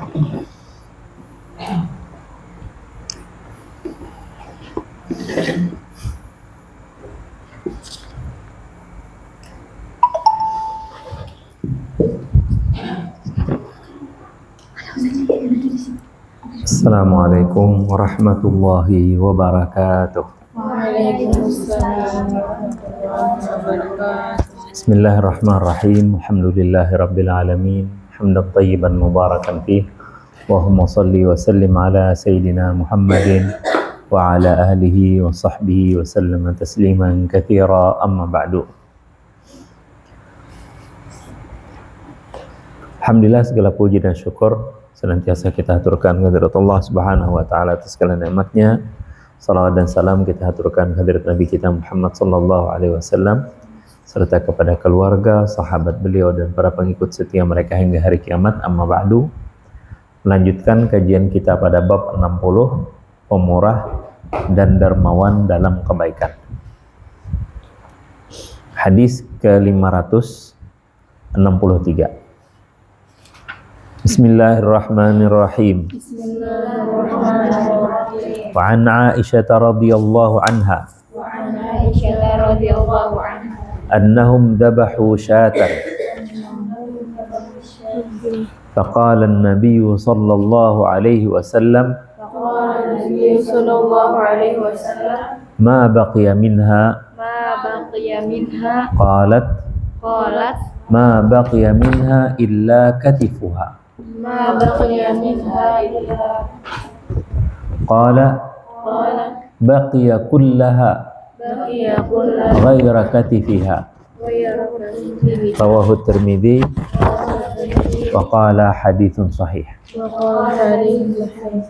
Assalamualaikum warahmatullahi wabarakatuh. Waalaikumsalam warahmatullahi wabarakatuh. Bismillahirrahmanirrahim. Alhamdulillahirabbil alamin. Hamdan thayyiban mubarakan fih. Allahumma shalli wa sallim ala sayyidina Muhammadin wa ala alihi wa sahbihi wa sallam tasliman katsira, amma ba'du. Alhamdulillah, segala puji dan syukur senantiasa kita haturkan kehadirat Allah Subhanahu wa taala atas segala nikmatnya. Salawat dan salam kita haturkan kehadirat Nabi kita Muhammad sallallahu alaihi wasallam serta kepada keluarga, sahabat beliau dan para pengikut setia mereka hingga hari kiamat. Amma ba'du. Melanjutkan kajian kita pada bab 60, pemurah dan dermawan dalam kebaikan. Hadis ke-563. Bismillahirrahmanirrahim. Bismillahirrahmanirrahim. Wa an Aisyah radhiyallahu anha Wa an Aisyah radhiyallahu anha annahum dhabahu syatan faqala an-nabiy sallallahu alaihi wasallam faqala Nabi sallallahu alaihi wasallam ma baqiya minha ma baqiya minha qalat ma baqiya minha illa katifuha ma baqiya minha illa qala baqiya kullaha baqiya kullaha ghaira katifiha rawahu Tirmidzi wa qala haditsun sahih. wa qala haditsun sahih.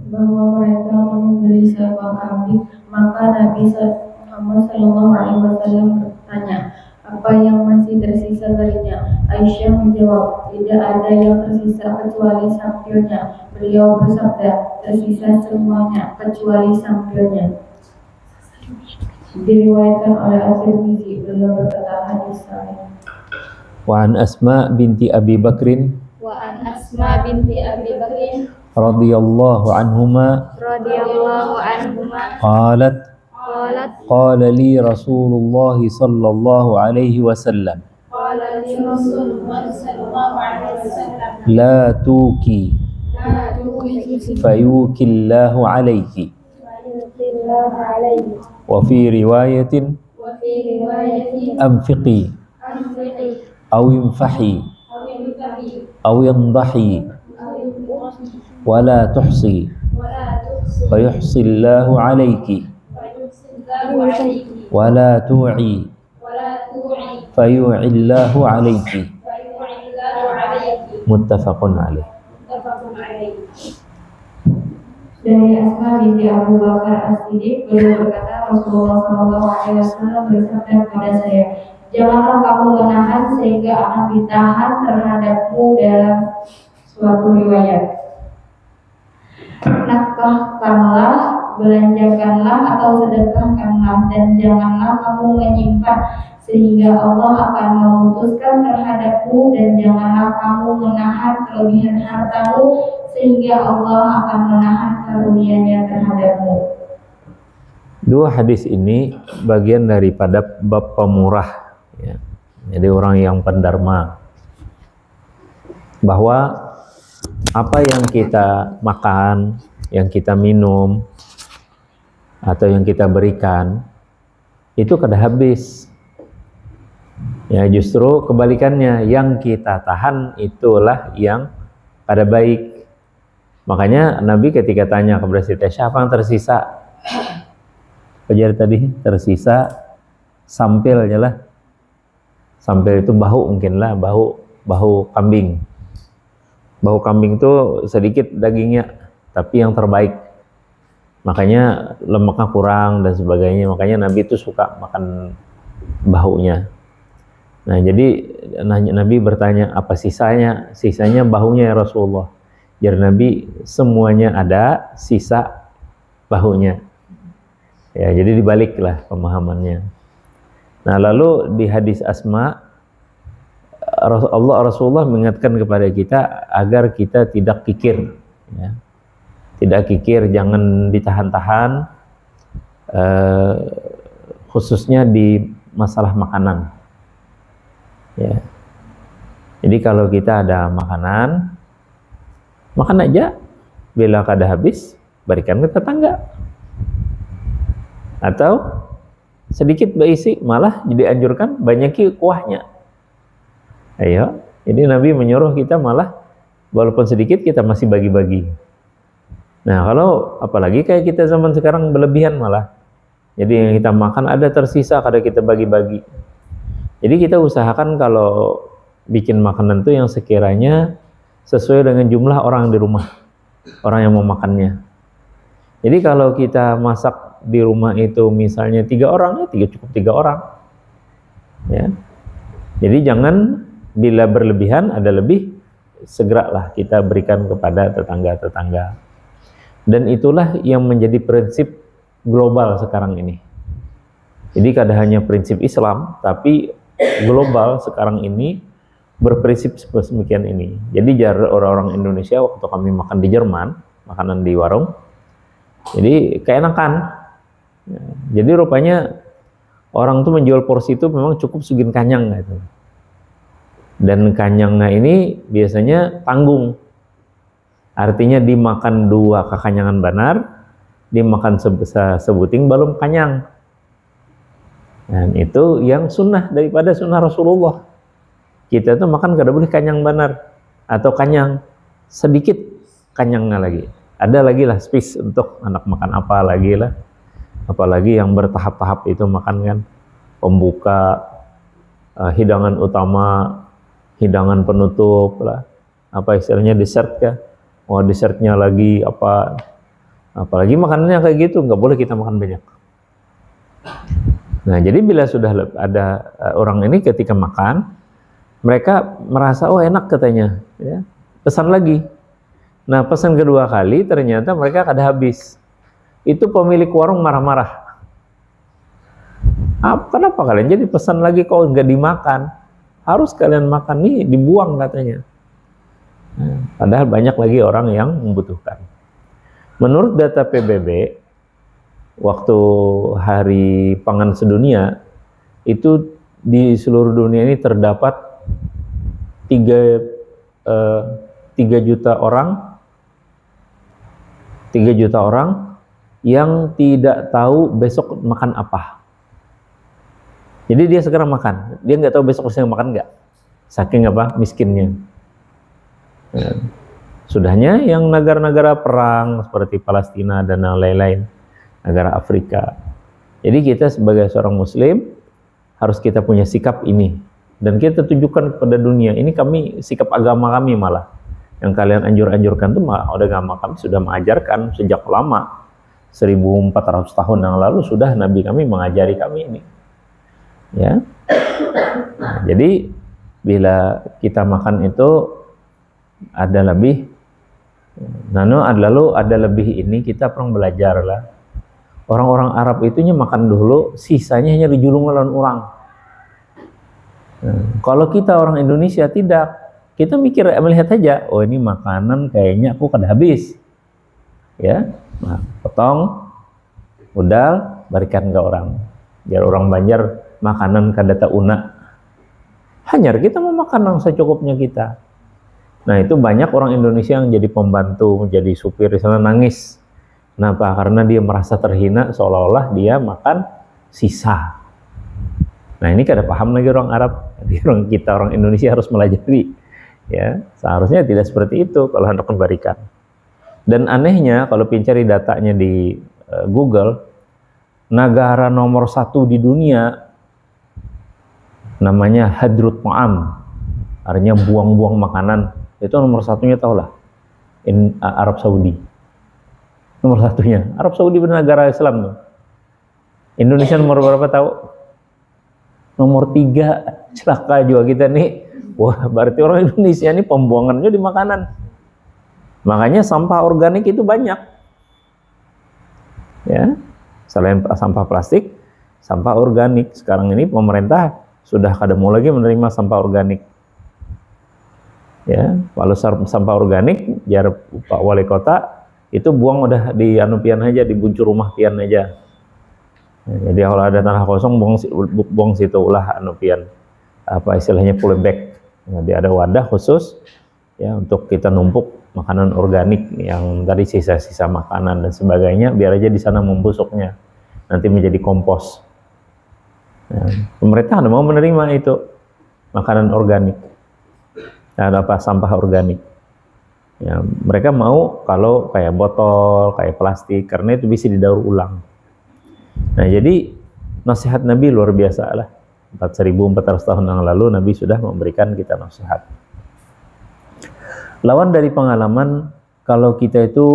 Bahwa mereka membeli seekor kambing, maka Nabi Muhammad Sallallahu Alaihi Wasallam bertanya, apa yang masih tersisa darinya? Aisyah menjawab, tidak ada yang tersisa kecuali sampionya. Beliau bersabda, tersisa semuanya kecuali sampionya. Diriwayatkan oleh At-Tirmidzi. Beliau berkata, hadis sahih. Wa an Asma binti Abi Bakrin Wa an Asma binti Abi Bakrin radhiyallahu anhuma radhiyallahu anhuma qalat qalat qala li Rasulullah sallallahu alaihi wasallam qala li Rasulullah sallallahu alaihi wasallam la tuki la tuqi fayukillahu alayki fayuqillahu alaihi wa fi riwayatin wa fi riwayatin anfiqi anfiqi aw infahi aw infahi aw yandahi aw infahi wa la tuhsi wa la tuqsi fayuhsillahu alayki fayuqillahu alaihi wa la tu'i wa la tu'i fayu'illahu alayki. fayuqillahu alaihi. Muttafaqun alaih. Muttafaqun alaihi. Dari Asma binti Abu Bakar As-Siddiq, beliau berkata, Rasulullah Shallallahu Alaihi Wasallam bersabda kepada saya, janganlah kamu menahan sehingga akan ditahan terhadapmu dalam suatu riwayat. Nafkahkanlah, belanjakanlah atau sedekahkanlah, dan janganlah kamu menyimpan sehingga Allah akan memutuskan terhadapmu, dan janganlah kamu menahan kelebihan hartamu sehingga Allah akan menahan karunia-Nya terhadapmu. Dua hadis ini bagian daripada bab pemurah, ya. Jadi orang yang pendarma, bahwa apa yang kita makan, yang kita minum, atau yang kita berikan itu kada habis. Ya, justru kebalikannya, yang kita tahan itulah yang kada baik. Makanya Nabi ketika tanya kepada Siti Aisyah, apa yang tersisa? Ujar tadi, tersisa sampilnya lah. Sampil itu bahu mungkin lah, bahu kambing. Bahu kambing itu sedikit dagingnya, tapi yang terbaik. Makanya lemaknya kurang dan sebagainya. Makanya Nabi itu suka makan bahunya. Nah, jadi Nabi bertanya, apa sisanya? Sisanya bahunya ya Rasulullah. Jadi Nabi, semuanya ada, sisa bahunya. Ya, jadi dibaliklah pemahamannya. Nah, lalu di hadis Asma, Rasulullah mengingatkan kepada kita agar kita tidak kikir, ya. Tidak kikir, jangan ditahan-tahan, khususnya di masalah makanan, ya. Jadi kalau kita ada makanan, makan aja, bila kada habis berikan ke tetangga, atau sedikit berisi, malah dianjurkan banyaki kuahnya. Ayo, ini Nabi menyuruh kita malah walaupun sedikit kita masih bagi-bagi. Nah, kalau apalagi kayak kita zaman sekarang berlebihan malah. Jadi yang kita makan ada tersisa, kadang kita bagi-bagi. Jadi kita usahakan kalau bikin makanan itu yang sekiranya sesuai dengan jumlah orang di rumah, orang yang mau makannya. Jadi kalau kita masak di rumah itu misalnya 3 orang, ya cukup 3 orang. Ya. Jadi jangan bila berlebihan, ada lebih, segeralah kita berikan kepada tetangga-tetangga. Dan itulah yang menjadi prinsip global sekarang ini. Jadi kada hanya prinsip Islam, tapi global sekarang ini berprinsip sedemikian ini. Jadi orang-orang Indonesia waktu kami makan di Jerman, makanan di warung, jadi keenakan. Jadi rupanya orang tuh menjual porsi itu memang cukup sugin kanyang gitu. Dan kanyangnya ini biasanya tanggung. Artinya dimakan 2 kekanyangan benar, dimakan sebuting belum kanyang. Dan itu yang sunnah daripada sunnah Rasulullah. Kita tuh makan kada boleh kanyang benar, atau kanyang sedikit kanyangnya lagi. Ada lagi lah space untuk anak makan apa lagi lah. Apalagi yang bertahap-tahap itu makan kan. Pembuka, hidangan utama, hidangan penutup lah. Apa istilahnya, dessert ya. Oh, dessertnya lagi apa. Apalagi makanannya kayak gitu, nggak boleh kita makan banyak. Nah, jadi bila sudah ada orang ini ketika makan, mereka merasa oh enak katanya, ya, pesan lagi. Nah, pesan kedua kali ternyata mereka kada habis. Itu pemilik warung marah-marah. Kenapa kalian jadi pesan lagi kok nggak dimakan? Harus kalian makan nih, dibuang katanya. Nah, padahal banyak lagi orang yang membutuhkan. Menurut data PBB, waktu Hari Pangan Sedunia, itu di seluruh dunia ini terdapat 3 juta orang yang tidak tahu besok makan apa. Jadi dia sekarang makan, dia nggak tahu besok harusnya makan nggak, saking apa miskinnya. Ya. Sudahnya yang negara-negara perang seperti Palestina dan lain-lain, negara Afrika. Jadi kita sebagai seorang Muslim harus kita punya sikap ini, dan kita tunjukkan kepada dunia. Ini kami sikap agama kami malah. Yang kalian anjurkan tuh agama kami sudah mengajarkan sejak lama, 1400 tahun yang lalu sudah Nabi kami mengajari kami ini. Ya. Nah, jadi bila kita makan itu ada lebih, lalu ada lebih ini kita perlu belajar lah. Orang-orang Arab itunya makan dulu, sisanya hanya dijulung oleh orang. Nah, kalau kita orang Indonesia tidak, kita melihat aja, oh ini makanan kayaknya aku kada habis, ya, nah, potong, udal, berikan ke orang, biar orang Banjar makanan kada tauna. Hanyar kita mau makan yang secukupnya kita. Nah itu banyak orang Indonesia yang jadi pembantu, menjadi supir di sana nangis. Kenapa? Karena dia merasa terhina, seolah-olah dia makan sisa. Nah ini kada paham lagi orang Arab. Jadi kita orang Indonesia harus melajari. Ya, seharusnya tidak seperti itu kalau hendak memberikan. Dan anehnya kalau pencari datanya di Google, negara nomor 1 di dunia namanya hadrut ma'am, artinya buang-buang makanan. Itu nomor 1-nya tau lah, Arab Saudi. Nomor 1-nya Arab Saudi, negara Islam tuh. Indonesia nomor berapa tahu? Nomor 3. Celaka juga kita nih. Wah, berarti orang Indonesia ini pembuangannya di makanan. Makanya sampah organik itu banyak. Ya, selain sampah plastik, sampah organik. Sekarang ini pemerintah sudah kada mau lagi menerima sampah organik. Ya, kalau sampah organik, jar Pak Wali Kota itu buang udah di anu pian aja, di buncur rumah pian aja. Ya, jadi kalau ada tanah kosong buang situ ulah anu pian, apa istilahnya pullback. Jadi ada wadah khusus ya untuk kita numpuk makanan organik yang dari sisa-sisa makanan dan sebagainya, biar aja di sana membusuknya, nanti menjadi kompos. Ya, pemerintah ada mau menerima itu makanan organik. Ada apa sampah organik. Ya, mereka mau kalau kayak botol, kayak plastik, karena itu bisa didaur ulang. Nah, jadi nasihat Nabi luar biasa lah. 4.400 tahun yang lalu Nabi sudah memberikan kita nasihat. Lawan dari pengalaman, kalau kita itu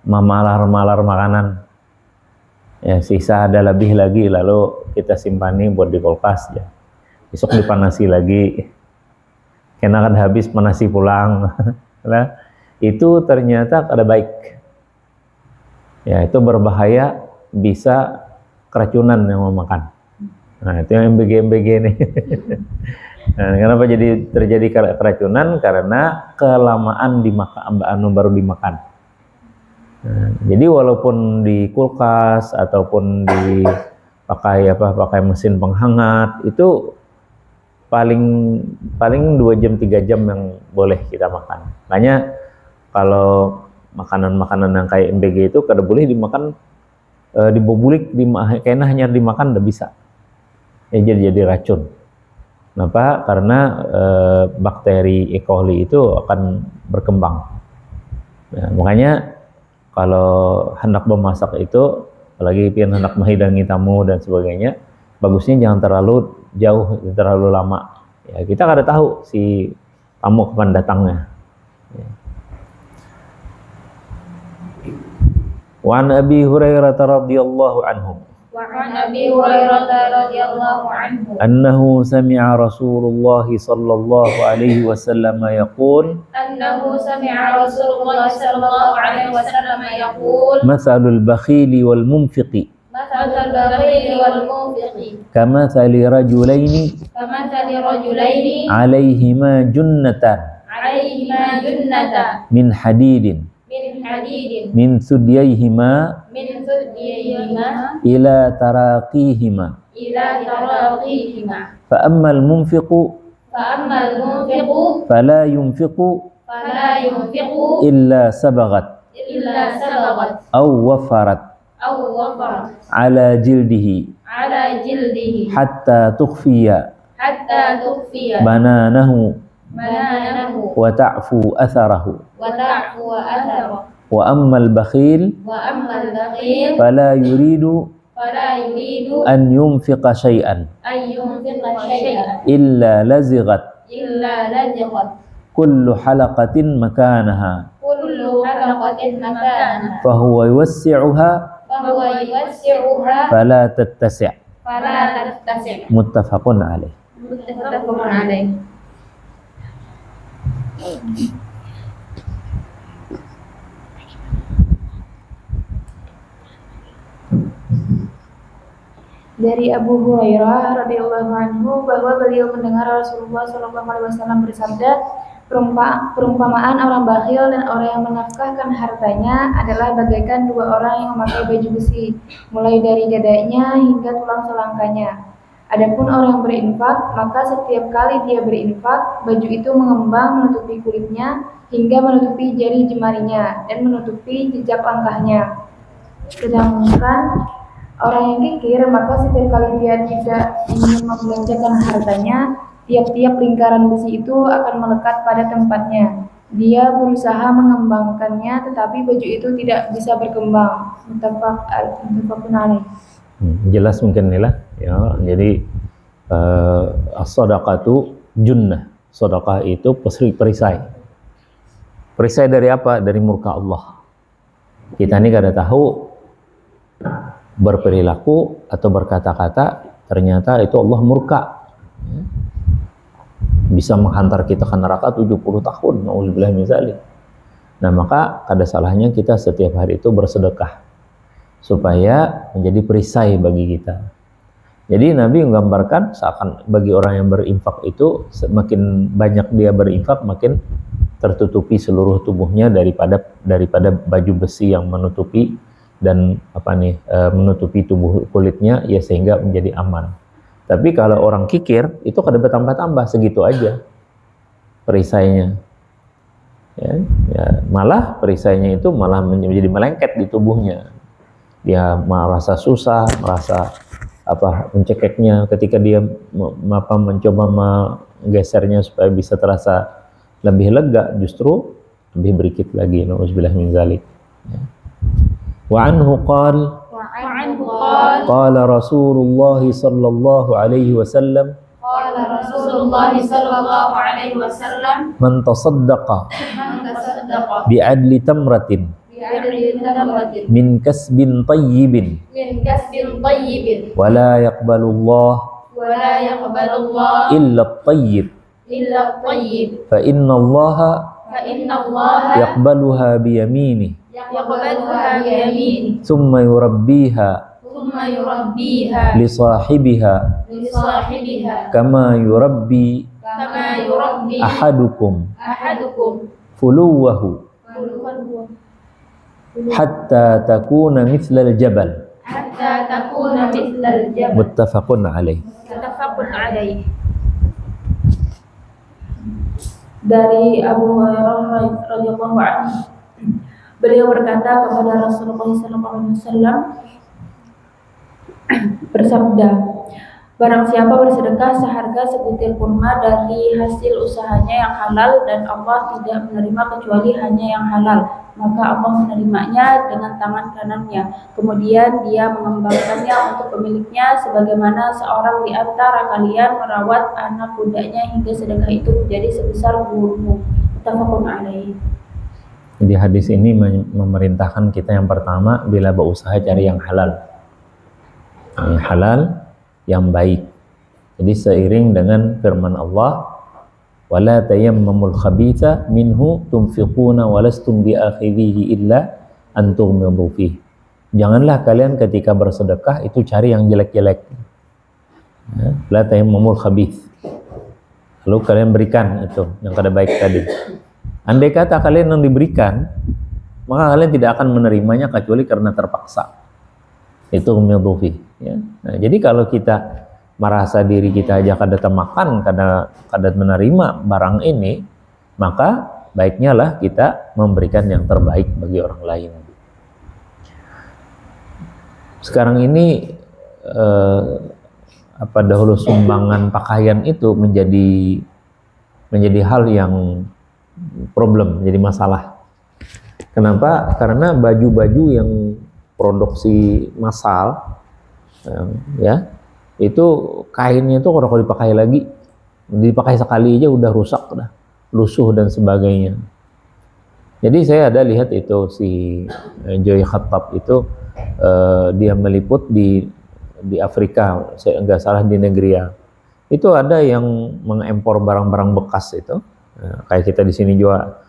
memalar-malar makanan, ya sisa ada lebih lagi, lalu kita simpani buat di kulkas ya. Besok dipanasi lagi. Karena kan habis panasi pulang. Nah, itu ternyata ada baik. Ya, itu berbahaya, bisa keracunan yang mau makan. Nah, itu yang MBG nih. Nah, kenapa jadi terjadi keracunan? Karena kelamaan dimakan, baru dimakan. Nah, jadi walaupun di kulkas ataupun pakai mesin penghangat, itu paling 2 jam 3 jam yang boleh kita makan. Makanya kalau makanan-makanan yang kayak MBG itu kada boleh dimakan dibobulik, kayaknya hanya dimakan udah bisa. Ya, jadi racun. Kenapa? Karena bakteri E. coli itu akan berkembang. Nah, makanya kalau hendak memasak itu, apalagi hendak menghidangi tamu dan sebagainya, bagusnya jangan terlalu jauh, terlalu lama. Ya, kita kada tahu si tamu kapan datangnya. Ya. Wa an Abi Hurairah radhiyallahu anhu. وعن أبي هريرة رضي الله عنه أنه سمع رسول الله صلى الله عليه وسلم يقول أنه سمع رسول الله صلى الله عليه وسلم يقول مثل البخيل والمنفق مثل البخيل والمنفق كمثل رجلين عليهما جنة من حديد من ثدييهما إلى تراقيهما فأما المنفق فلا ينفق إلا سبغت أو وفرت على جلده حتى تخفي بنانه وتعفو أثره وأما البخيل فلا يريد أن ينفق شيئا إلا لزغت كل حلقة مكانها فهو يوسعها فلا تتسع متفق عليه. Dari Abu Hurairah radhiyallahu anhu bahwa beliau mendengar Rasulullah SAW bersabda, perumpamaan orang bakhil dan orang yang menafkahkan hartanya adalah bagaikan dua orang yang memakai baju besi, mulai dari dadanya hingga tulang selangkanya. Adapun orang yang berinfak, maka setiap kali dia berinfak, baju itu mengembang menutupi kulitnya hingga menutupi jari jemarinya dan menutupi jejak langkahnya. Sedangkan orang yang kikir, maka setiap kali dia tidak ingin membelanjakan hartanya, tiap-tiap lingkaran besi itu akan melekat pada tempatnya. Dia berusaha mengembangkannya, tetapi baju itu tidak bisa berkembang. Muttafaqun alaih. Jelas mungkin inilah ya. Jadi as-shadaqatu junnah. Sedekah itu perisai. Perisai dari apa? Dari murka Allah. Kita ini kada tahu berperilaku atau berkata-kata, ternyata itu Allah murka, bisa menghantar kita ke neraka 70 tahun, na'udzubillah min dzalik. Nah, maka kada salahnya kita setiap hari itu bersedekah supaya menjadi perisai bagi kita. Jadi Nabi menggambarkan seakan bagi orang yang berinfak itu semakin banyak dia berinfak makin tertutupi seluruh tubuhnya daripada baju besi yang menutupi dan menutupi tubuh kulitnya ya sehingga menjadi aman. Tapi kalau orang kikir itu kada bertambah-tambah segitu aja perisainya. Ya, malah perisainya itu malah menjadi melengket di tubuhnya. Dia merasa susah, merasa mencekeknya ketika dia mencoba menggesernya supaya bisa terasa lebih lega, justru lebih berikit lagi. Nauzubillah min zalik. Wa anhu qala Rasulullah sallallahu alaihi wasallam man tasaddaqa bi'adli tamratin min kasbin tayyibin wala yaqbalullah illa at-tayyib fa inna allaha yaqbaluha biyaminihi thumma yurabbiha li sahibiha kama yurabbi ahadukum fuluwahu hatta takuna mithlal jabal. Muttafaqun alaih. Dari Abu Hurairah radhiyallahu anhu, beliau berkata kepada Rasulullah SAW bersabda, barang siapa bersedekah seharga sebutir kurma dari hasil usahanya yang halal dan Allah tidak menerima kecuali hanya yang halal, maka Allah menerimanya dengan tangan kanannya. Kemudian dia mengembangkannya untuk pemiliknya sebagaimana seorang di antara kalian merawat anak kudanya hingga sedekah itu menjadi sebesar gunung. Muttafaqun alaih. Di hadis ini memerintahkan kita yang pertama bila berusaha cari yang halal. Yang halal, yang baik. Jadi seiring dengan firman Allah, wala tayammamul khabitha minhu tunfiquna walastum biakhidhihi illa an tughmidu fihi. Janganlah kalian ketika bersedekah itu cari yang jelek-jelek. La tayammamul khabith. Lalu kalian berikan itu yang kada baik tadi. Andai kata kalian yang diberikan, maka kalian tidak akan menerimanya kecuali karena terpaksa. Itu tughmidu fihi. Ya. Nah, jadi kalau kita merasa diri kita aja kada termakan, kada menerima barang ini, maka baiknya lah kita memberikan yang terbaik bagi orang lain. Sekarang ini dahulu sumbangan pakaian itu menjadi hal yang problem, jadi masalah. Kenapa? Karena baju-baju yang produksi massal, ya itu kainnya itu kalau dipakai lagi, dipakai sekali aja udah rusak, udah lusuh dan sebagainya. Jadi saya ada lihat itu si Joy Khattab itu dia meliput di Afrika, saya nggak salah di Negria. Itu ada yang mengimpor barang-barang bekas itu, kayak kita di sini juga.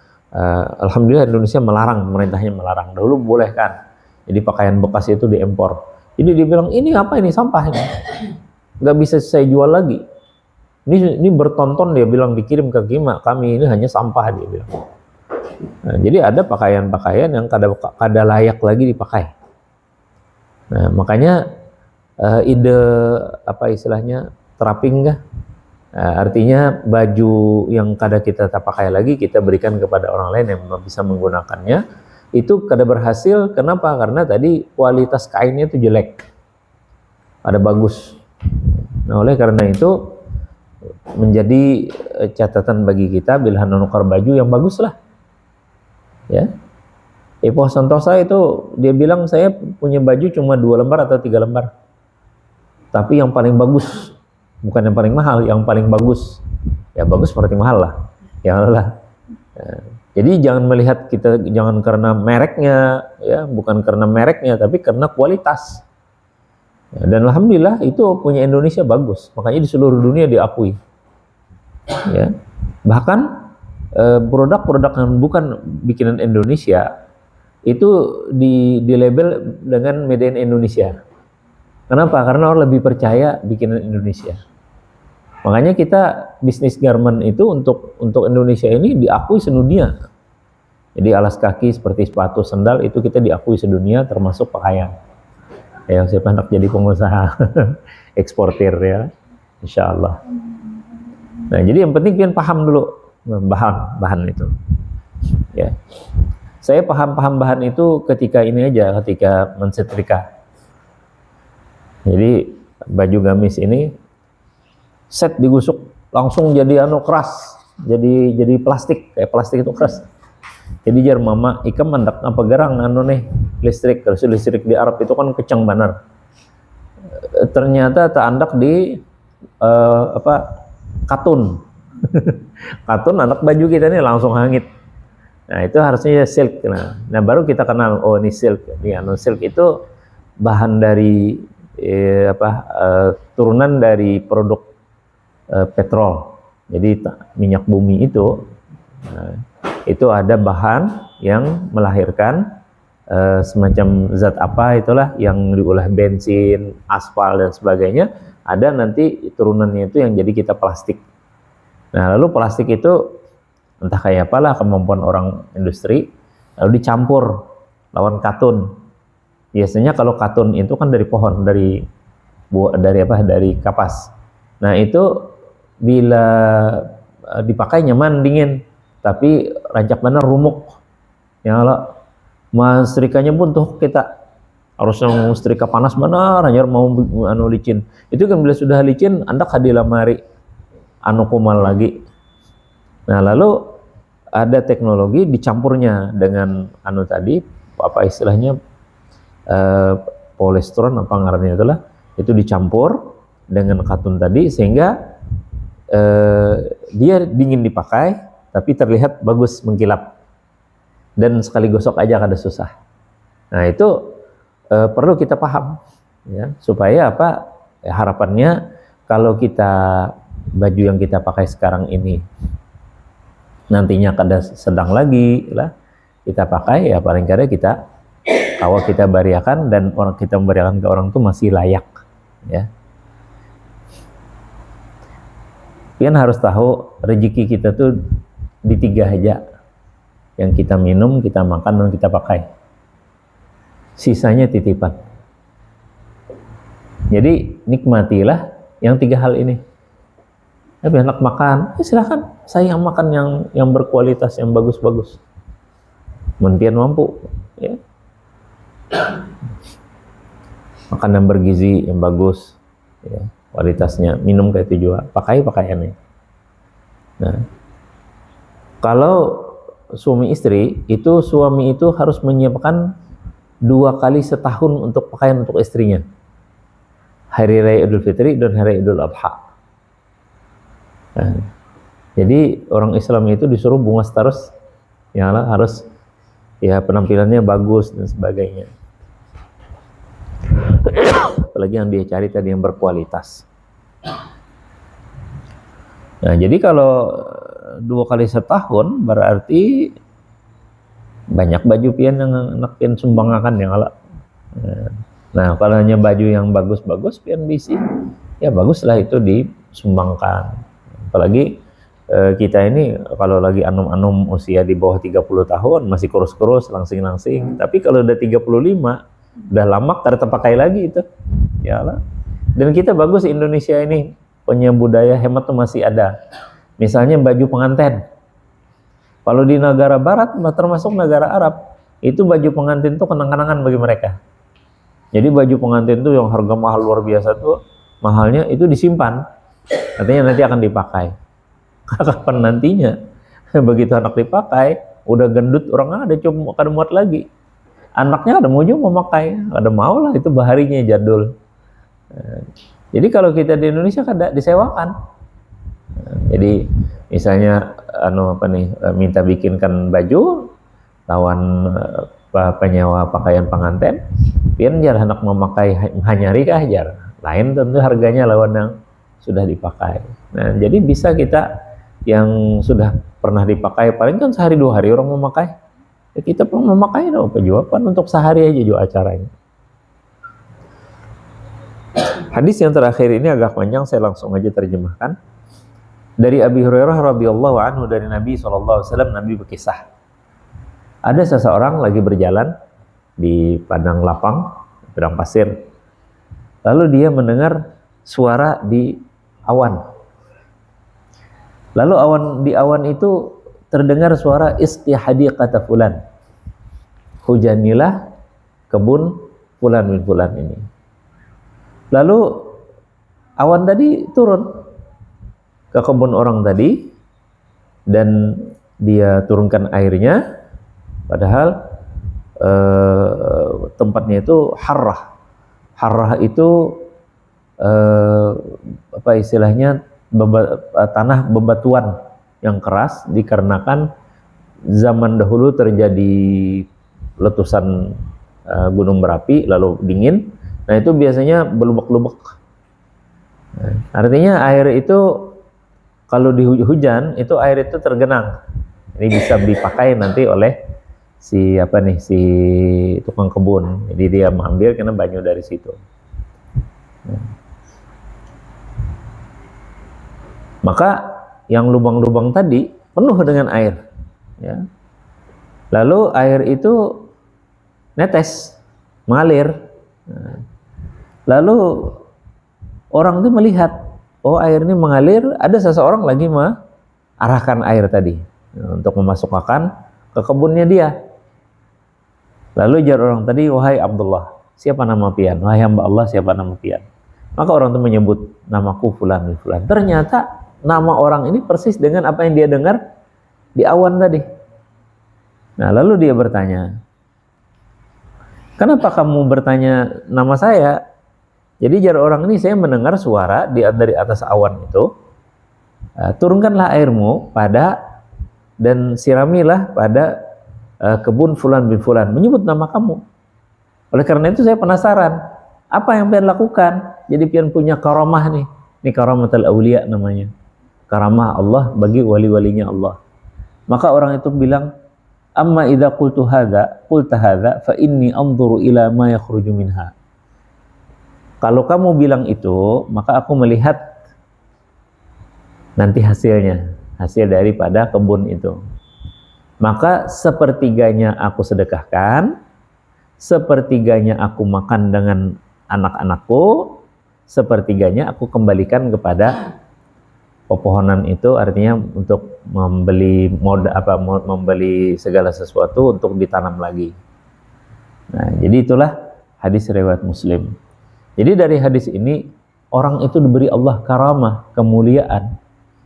Alhamdulillah Indonesia melarang, pemerintahnya melarang. Dahulu boleh kan, jadi pakaian bekas itu diimpor. Jadi dia bilang, ini apa ini, sampah ini, nggak bisa saya jual lagi. Ini bertonton, dia bilang, dikirim ke kami, ini hanya sampah, dia bilang. Nah, jadi ada pakaian-pakaian yang kada layak lagi dipakai. Nah, makanya ide istilahnya trapping kah? Artinya baju yang kada kita tak pakai lagi kita berikan kepada orang lain yang bisa menggunakannya. Itu kada berhasil, kenapa? Karena tadi kualitas kainnya itu jelek, ada bagus. Nah, oleh karena itu menjadi catatan bagi kita bila menukar baju yang bagus lah, ya. Ipoh Santosa itu dia bilang, saya punya baju cuma 2 lembar atau 3 lembar, tapi yang paling bagus, bukan yang paling mahal, yang paling bagus. Ya bagus seperti mahal lah, ya lah. Jadi jangan melihat kita, jangan karena mereknya, ya bukan karena mereknya, tapi karena kualitas. Ya, dan alhamdulillah itu punya Indonesia bagus, makanya di seluruh dunia diakui. Ya, bahkan produk-produk yang bukan bikinan Indonesia itu di label dengan Made in Indonesia. Kenapa? Karena orang lebih percaya bikinan Indonesia. Makanya kita bisnis garment itu untuk Indonesia ini diakui sedunia. Jadi alas kaki seperti sepatu, sandal itu kita diakui sedunia termasuk pakaian. Ya, siapa hendak jadi pengusaha eksportir ya, insya Allah. Nah, jadi yang penting kalian paham dulu bahan itu. Ya, saya paham bahan itu ketika ini aja, ketika mensetrika. Jadi baju gamis ini set digusuk langsung jadi keras, jadi plastik, kayak plastik itu keras. Jadi jar mama ikam mendak apa garang nih listrik, kalau listrik di Arab itu kan kecang benar. Ternyata tak andak di katun. Katun anak baju kita ini langsung hangit. Nah, itu harusnya silk. Nah baru kita kenal, oh ini silk. Silk itu bahan dari turunan dari produk petrol. Jadi minyak bumi itu itu ada bahan yang melahirkan semacam zat apa itulah yang diolah bensin, aspal dan sebagainya. Ada nanti turunannya itu yang jadi kita plastik. Nah lalu plastik itu entah kayak apalah kemampuan orang industri, lalu dicampur lawan katun. Biasanya kalau katun itu kan dari pohon, dari kapas. Nah itu bila dipakai nyaman dingin, tapi rancak mana rumuk. Ya Allah, setrikanya pun tuh kita harus setrika panas benar, hanya mau licin. Itu kan bila sudah licin, anda kadi lamari kumal lagi. Nah lalu ada teknologi dicampurnya dengan tadi apa istilahnya polistron apa ngarannya itulah, itu dicampur dengan katun tadi sehingga dia dingin dipakai tapi terlihat bagus mengkilap dan sekali gosok aja kada susah. Nah itu perlu kita paham ya, supaya apa harapannya kalau kita baju yang kita pakai sekarang ini nantinya kada sedang lagi lah kita pakai, ya paling kada kita kalau kita bariakan dan orang kita memberiakan ke orang itu masih layak ya. Kalian harus tahu rezeki kita tuh di 3 aja, yang kita minum, kita makan dan kita pakai, sisanya titipan. Jadi nikmatilah yang 3 hal ini. Tapi enak makan, silakan saya makan yang berkualitas, yang bagus-bagus. Mungkin mampu, ya. Makan yang bergizi, yang bagus, ya, kualitasnya. Minum kayak itu juga, pakai pakaiannya. Nah, kalau suami istri itu, suami itu harus menyiapkan 2 kali setahun untuk pakaian untuk istrinya. Hari Raya Idul Fitri dan Hari Idul Adha. Nah, jadi orang Islam itu disuruh bungas terus, ya harus ya penampilannya bagus dan sebagainya. Apalagi yang dia cari tadi yang berkualitas. Nah, jadi kalau 2 kali setahun berarti banyak baju pian yang anak pian sumbangakan yang ala. Nah, kalau hanya baju yang bagus-bagus pian bisi, ya baguslah itu disumbangkan. Apalagi kita ini kalau lagi anum-anum usia di bawah 30 tahun masih kurus-kurus, langsing-langsing. Tapi kalau udah 35, udah lama kada terpakai lagi itu. Ya Allah. Dan kita bagus Indonesia ini punya budaya hemat tuh masih ada. Misalnya baju pengantin. Kalau di negara barat, termasuk negara Arab, itu baju pengantin tuh kenang-kenangan bagi mereka. Jadi baju pengantin tuh yang harga mahal luar biasa tuh, mahalnya itu disimpan. Artinya nanti akan dipakai. Kapan nantinya begitu anak dipakai, udah gendut orang ada cuma kada muat lagi. Anaknya ada mau juga memakai, ada mau lah itu baharinya jadul. Jadi kalau kita di Indonesia kada disewakan. Jadi misalnya minta bikinkan baju lawan penyewa pakaian pengantin, pian jar anak memakai hanyari kah jar. Lain tentu harganya lawan yang sudah dipakai. Nah, jadi bisa kita yang sudah pernah dipakai paling kan sehari 2 hari orang memakai. Ya kita pun memakai dong, penjualan untuk sehari aja juga acaranya. Hadis yang terakhir ini agak panjang, saya langsung aja terjemahkan. Dari Abi Hurairah radhiyallahu anhu, dari Nabi SAW, Nabi berkisah. Ada seseorang lagi berjalan di padang lapang, padang pasir. Lalu dia mendengar suara di awan. Lalu di awan itu terdengar suara istihadiqata fulan. Hujanilah kebun fulan bin fulan ini. Lalu awan tadi turun ke kebun orang tadi dan dia turunkan airnya, padahal tempatnya itu harrah. Harrah itu apa istilahnya, tanah bebatuan yang keras, dikarenakan zaman dahulu terjadi letusan gunung berapi lalu dingin. Nah itu biasanya berlubak-lubak. Nah, artinya air itu kalau di hujan itu air itu tergenang. Ini bisa dipakai nanti oleh si tukang kebun. Jadi dia mengambil karena banyu dari situ. Nah. Maka yang lubang-lubang tadi penuh dengan air. Ya. Lalu air itu netes, mengalir. Nah. Lalu orang itu melihat, oh air ini mengalir, ada seseorang lagi mengarahkan air tadi untuk memasukkan ke kebunnya dia. Lalu jar orang tadi, wahai Abdullah, siapa nama pian? Wahai hamba Allah, siapa nama pian? Maka orang itu menyebut, namaku fulan bin fulan. Ternyata nama orang ini persis dengan apa yang dia dengar di awan tadi. Nah lalu dia bertanya, kenapa kamu bertanya nama saya? Jadi jar orang ini, saya mendengar suara dari atas awan itu, turunkanlah airmu dan siramilah pada kebun fulan bin fulan, menyebut nama kamu. Oleh karena itu saya penasaran, apa yang pian lakukan? Jadi pian punya karamah nih, ini karamatul auliya namanya, karamah Allah bagi wali-walinya Allah. Maka orang itu bilang, amma idza qulta hadza fa inni anzuru ila ma yakhruju minha. Kalau kamu bilang itu, maka aku melihat nanti hasil daripada kebun itu. Maka sepertiganya aku sedekahkan, sepertiganya aku makan dengan anak-anakku, sepertiganya aku kembalikan kepada pepohonan itu, artinya untuk membeli segala sesuatu untuk ditanam lagi. Nah, jadi itulah hadis riwayat Muslim. Jadi dari hadis ini orang itu diberi Allah karamah, kemuliaan.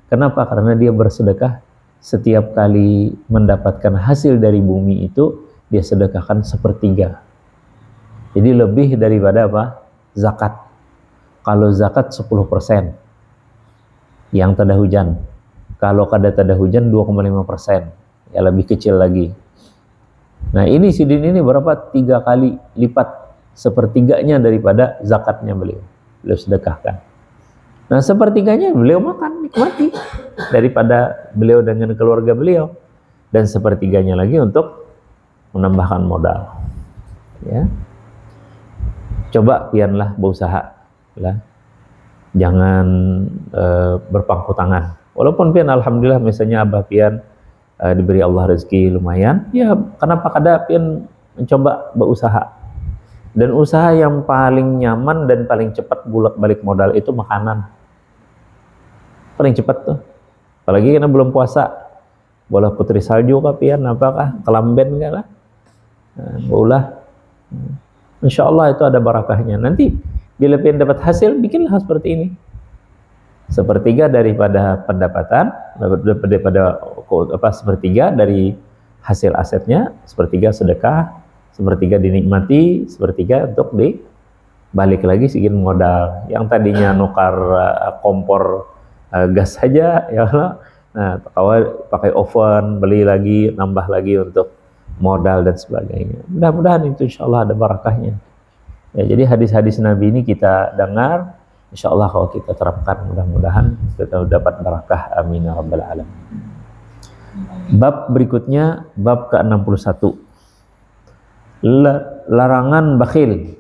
Kenapa? Karena dia bersedekah, setiap kali mendapatkan hasil dari bumi itu dia sedekahkan sepertiga. Jadi lebih daripada apa? Zakat. Kalau zakat 10% yang tak ada hujan. Kalau kada tak ada hujan 2,5%. Ya lebih kecil lagi. Nah ini sidin ini berapa? 3 kali lipat, sepertiganya daripada zakatnya beliau sedekahkan. Nah sepertiganya beliau makan, nikmati daripada beliau dengan keluarga beliau, dan sepertiganya lagi untuk menambahkan modal. Ya, coba pianlah berusaha lah, jangan berpangku tangan. Walaupun pian alhamdulillah misalnya abah pian diberi Allah rezeki lumayan, ya kenapa kada pian mencoba berusaha. Dan usaha yang paling nyaman dan paling cepat bolak-balik modal itu makanan. Paling cepat tuh. Apalagi karena belum puasa. Bola putri salju kah pian, apakah? Kelamben kah lah? Bola. Insya Allah itu ada barakahnya. Nanti bila pian dapat hasil, bikinlah seperti ini. Sepertiga daripada pendapatan, sepertiga dari hasil asetnya, sepertiga sedekah, sepertiga dinikmati, sepertiga untuk dibalik lagi segini modal. Yang tadinya nukar kompor gas saja, ya Allah. Nah, pakai oven, beli lagi, nambah lagi untuk modal dan sebagainya. Mudah-mudahan itu insya Allah ada barakahnya. Ya, jadi hadis-hadis Nabi ini kita dengar, insya Allah kalau kita terapkan, mudah-mudahan kita dapat barakah. Amin ya rabbal alamin. Bab berikutnya, bab ke-61. Larangan bakhil,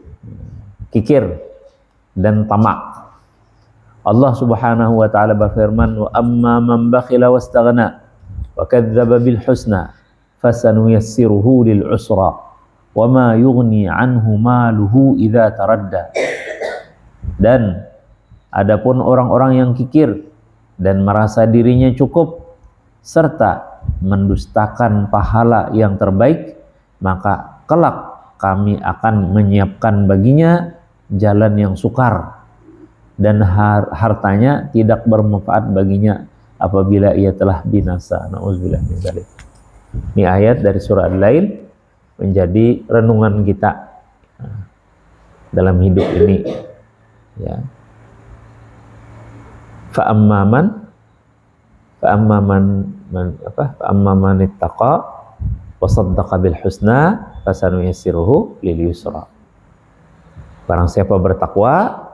kikir. dan tamak. Allah Subhanahu wa taala berfirman, "Wa amma man bakhila wastaghna wa kadzdzaba bil husna fasanuyassiruhu lil usra wa ma yughni anhu maluhu idza taradda." Dan adapun orang-orang yang kikir dan merasa dirinya cukup serta mendustakan pahala yang terbaik, maka kelak kami akan menyiapkan baginya jalan yang sukar dan hartanya tidak bermanfaat baginya apabila ia telah binasa. Nauzubillah min dzalik. Ini ayat dari surah Al-Lail menjadi renungan kita dalam hidup ini, ya. Fa'amman ittaqa wa saddaqa bil husna fasanuyassiruhu lil yusra. Barang siapa bertakwa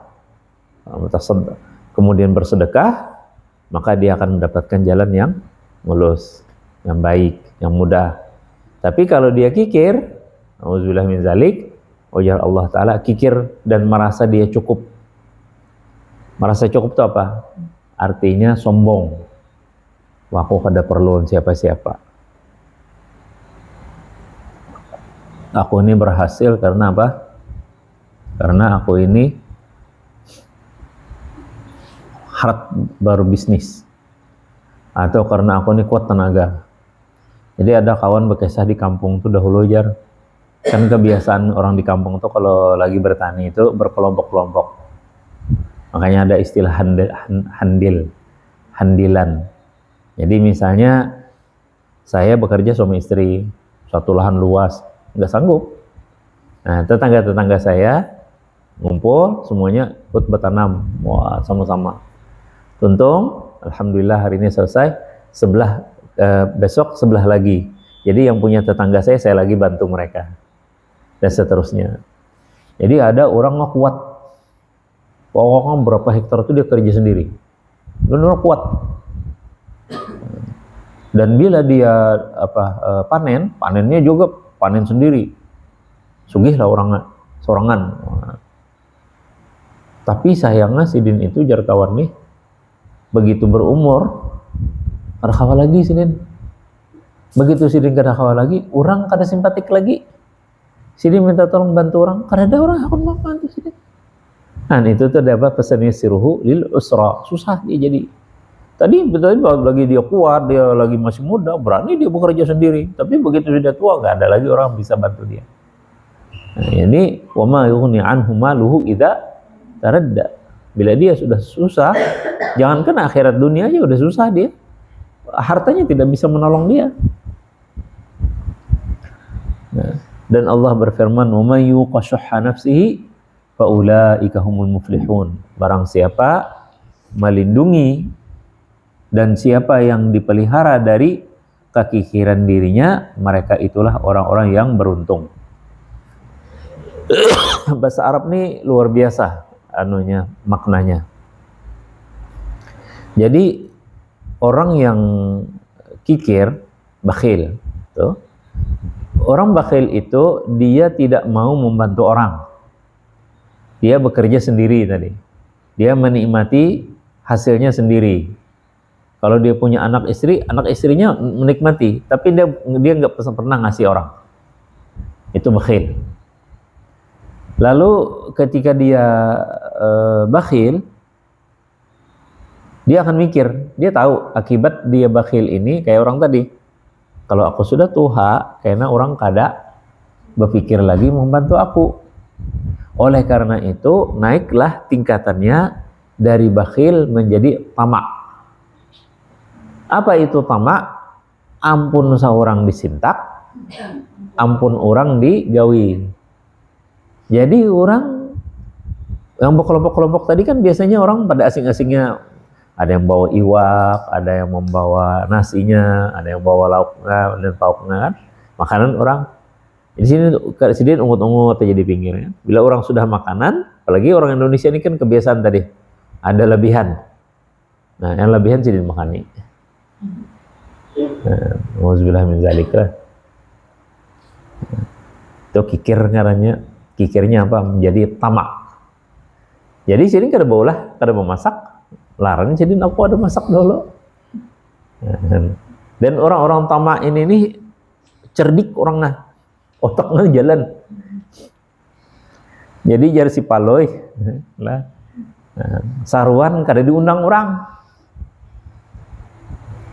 kemudian bersedekah, maka dia akan mendapatkan jalan yang mulus, yang baik, yang mudah. Tapi kalau dia kikir, auzubillah min zalik, ujar Allah Ta'ala, kikir dan merasa dia cukup. Merasa cukup itu apa? Artinya sombong. Wah, aku kada perluan siapa-siapa. Aku ini berhasil karena apa? Karena aku ini hard baru bisnis. Atau karena aku ini kuat tenaga. Jadi ada kawan berkisah di kampung tuh dahulu, jar. Kan kebiasaan orang di kampung tuh kalau lagi bertani itu berkelompok-kelompok. Makanya ada istilah handilan. Jadi misalnya saya bekerja suami istri, suatu lahan luas, nggak sanggup. Nah, tetangga-tetangga saya ngumpul, semuanya ikut bertanam. Wah, sama-sama. Untung, alhamdulillah hari ini selesai. Besok sebelah lagi. Jadi yang punya tetangga saya lagi bantu mereka. Dan seterusnya. Jadi ada orang nggak kuat. Pokoknya berapa hektar itu dia kerja sendiri. Benar kuat. Dan bila dia panennya juga panen sendiri. Sugih lah orangnya, sorangan. Tapi sayangnya si Din itu jar kawan nih, begitu berumur, kada kawa lagi si Din. Begitu si Din kada kawa lagi, orang kada simpatik lagi. Si Din minta tolong bantu orang, kada ada orang yang mau bantu si Din. Nah itu tuh dapat pesannya siruhu lil usra, susah dia jadi. Tadi betul lagi dia kuat, dia lagi masih muda, berani dia bekerja sendiri. Tapi begitu sudah tua, nggak ada lagi orang bisa bantu dia. Nah, ini wama yughni anhu maluhu idza taradda. Bila dia sudah susah, jangankan akhirat dunia aja udah susah dia. Hartanya tidak bisa menolong dia. Nah, dan Allah berfirman, "Wa may yuqashuhha nafsihi faulaika humul muflihun." Barang siapa melindungi dan siapa yang dipelihara dari kekikiran dirinya, mereka itulah orang-orang yang beruntung. Bahasa Arab nih luar biasa maknanya. Jadi orang yang kikir, bakhil, tuh. Orang bakhil itu dia tidak mau membantu orang. Dia bekerja sendiri tadi. Dia menikmati hasilnya sendiri. Kalau dia punya anak istrinya menikmati, tapi dia nggak pernah ngasih orang. Itu bakhil. Lalu ketika dia bakhil, dia akan mikir, dia tahu akibat dia bakhil ini kayak orang tadi. Kalau aku sudah tua, kayaknya orang kada berpikir lagi membantu aku. Oleh karena itu, naiklah tingkatannya dari bakhil menjadi tamak. Apa itu tamak? Ampun seorang disintak, ampun orang digawi. Jadi orang yang berkelompok-kelompok tadi kan biasanya orang pada asing-asingnya, ada yang bawa iwak, ada yang membawa nasinya, ada yang bawa lauknya dan pauknya kan, makanan orang. Di sini ungut-ungut aja di pinggirnya. Bila orang sudah makanan, apalagi orang Indonesia ini kan kebiasaan tadi, ada lebihan. Nah, yang lebihan sih dimakani. Auzubillah min dzalik lah. Itu kikir ngarannya. Kikirnya apa? Menjadi tamak. Jadi sini kada boleh, kada memasak, larang jadi aku ada masak dulu. Dan orang-orang tamak ini nih cerdik orangnya, otaknya jalan. Jadi jar si Paloy lah, saruan kada diundang orang.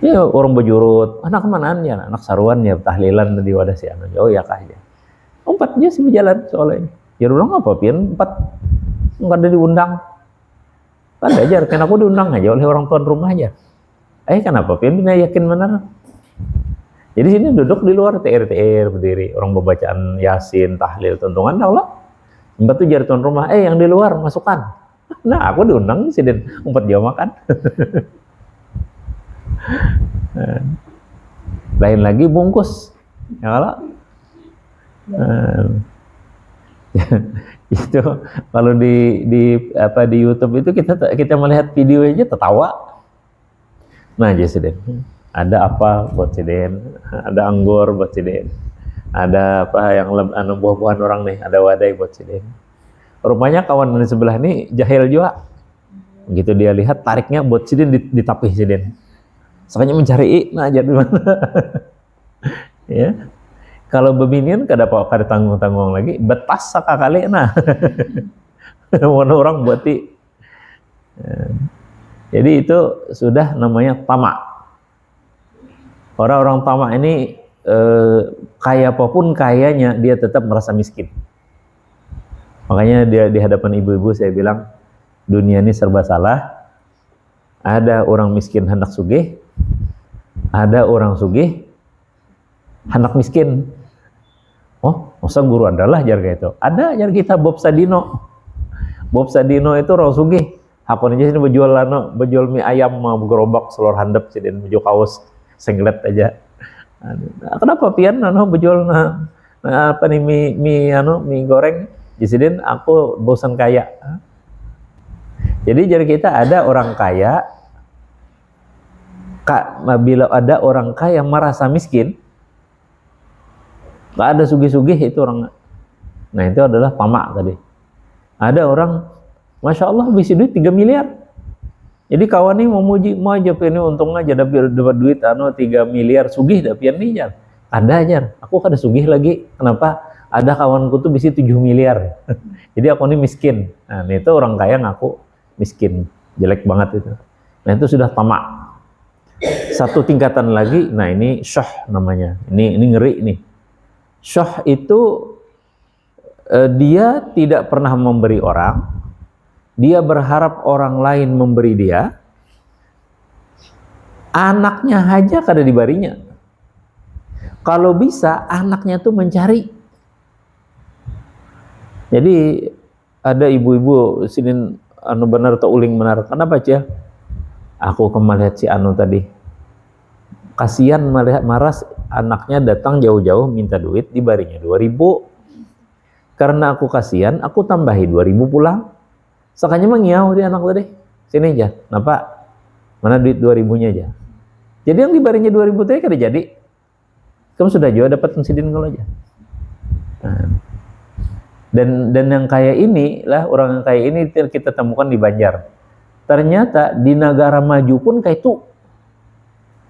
Ya orang bejurut, anak kemanaan ya, anak saruan ya tahlilan di wadah si anu. Oh ya kah ya. 4 dia sih berjalan soalnya. Ya orang apa pian 4 nggak ada diundang. Kan aja, kan aku diundang aja oleh orang tuan rumah aja. Kenapa pian yakin benar? Jadi sini duduk di luar TR berdiri, orang bacaan Yasin, tahlil, tuntungan Allah. Mbak tuh jari tuan rumah, yang di luar masukkan. Nah, aku diundang sih dan 4 jam makan. Lain lagi bungkus. Ya kalau itu kalau di YouTube itu kita melihat video aja tertawa. Nah, Jesiden, ada apa buat Siden, ada anggur buat Siden, ada apa yang buah-buahan orang nih, ada wadai buat Siden. Rupanya kawan di sebelah ini jahil juga. Begitu dia lihat tariknya buat Siden ditapih Siden. Makanya mencari nah jadi mana. Ya. Kalau bebinian kada tanggung-tanggung lagi, betas sekali nah. Mana orang buati. Jadi itu sudah namanya tamak. Orang-orang tamak ini kaya apapun kayanya dia tetap merasa miskin. Makanya dia di hadapan ibu-ibu saya bilang dunia ini serba salah. Ada orang miskin hendak sugih, ada orang sugih hendak miskin. Oh, masa guru adalah jar itu. Ada jar kita Bob Sadino. Bob Sadino itu orang sugih. Hakon aja sini bejual mie ayam mau gerobak seluruh handap sih dan bejual kaos singlet aja. Nah, kenapa pian bejual apa nih mie goreng di sini aku bosan kaya. Jadi jadi kita ada orang kaya bila ada orang kaya merasa miskin, nggak ada sugih-sugih itu orang. Nah itu adalah tamak tadi. Ada orang, masya Allah bisa duit 3 miliar. Jadi kawan ini mau aja ini untung aja dapat duit 3 miliar sugih dapian nih jar. Ada aja. Aku kada sugih lagi. Kenapa? Ada kawanku tuh bisa 7 miliar. Jadi aku ini miskin. Nah itu orang kaya ngaku miskin. Jelek banget itu. Nah itu sudah tamak. Satu tingkatan lagi. Nah ini syah namanya. Ini ngeri nih. Syah itu dia tidak pernah memberi orang, dia berharap orang lain memberi dia, anaknya aja kada dibarinya. Kalau bisa anaknya tuh mencari. Jadi ada ibu-ibu sini benar atau uling benar. Kenapa Cia? Aku kemarin lihat si tadi. Kasihan melihat maras anaknya datang jauh-jauh minta duit dibarinya 2.000. Karena aku kasihan, aku tambahi 2.000 pulang. Sakanya mengiau dia anak tadi. Sini aja. Kenapa? Mana duit 2.000-nya aja. Jadi yang dibarinya 2.000 tadi kada jadi. Kamu sudah juga dapat insidin kalau aja. Nah. Dan yang kaya ini lah, orang yang kaya ini kita temukan di Banjar. Ternyata di negara maju pun kayak itu.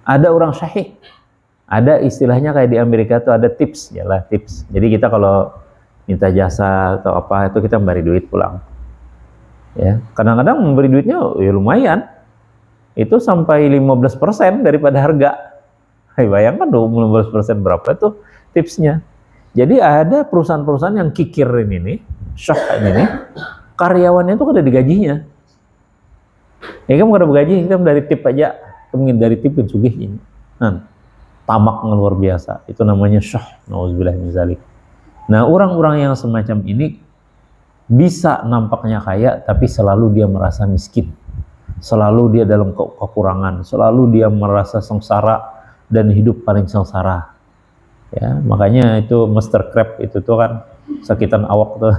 Ada orang syahih. Ada istilahnya kayak di Amerika tuh ada tips, ya lah tips. Jadi kita kalau minta jasa atau apa itu kita memberi duit pulang. Ya, kadang-kadang memberi duitnya ya lumayan. Itu sampai 15% daripada harga. Bayangkan 15% berapa itu tipsnya. Jadi ada perusahaan-perusahaan yang kikirin ini, syah ini, karyawannya itu kada digajinya. Ya kamu kada bergaji, kamu dari tip aja, kamu dari tip yang sugih ini. Nah, tamak luar biasa. Itu namanya syah. Nauzubillah min zalik. Nah, orang-orang yang semacam ini bisa nampaknya kaya, tapi selalu dia merasa miskin. Selalu dia dalam kekurangan. Selalu dia merasa sengsara dan hidup paling sengsara. Ya, makanya itu Mr. Crab itu tuh kan sakitan awak tuh.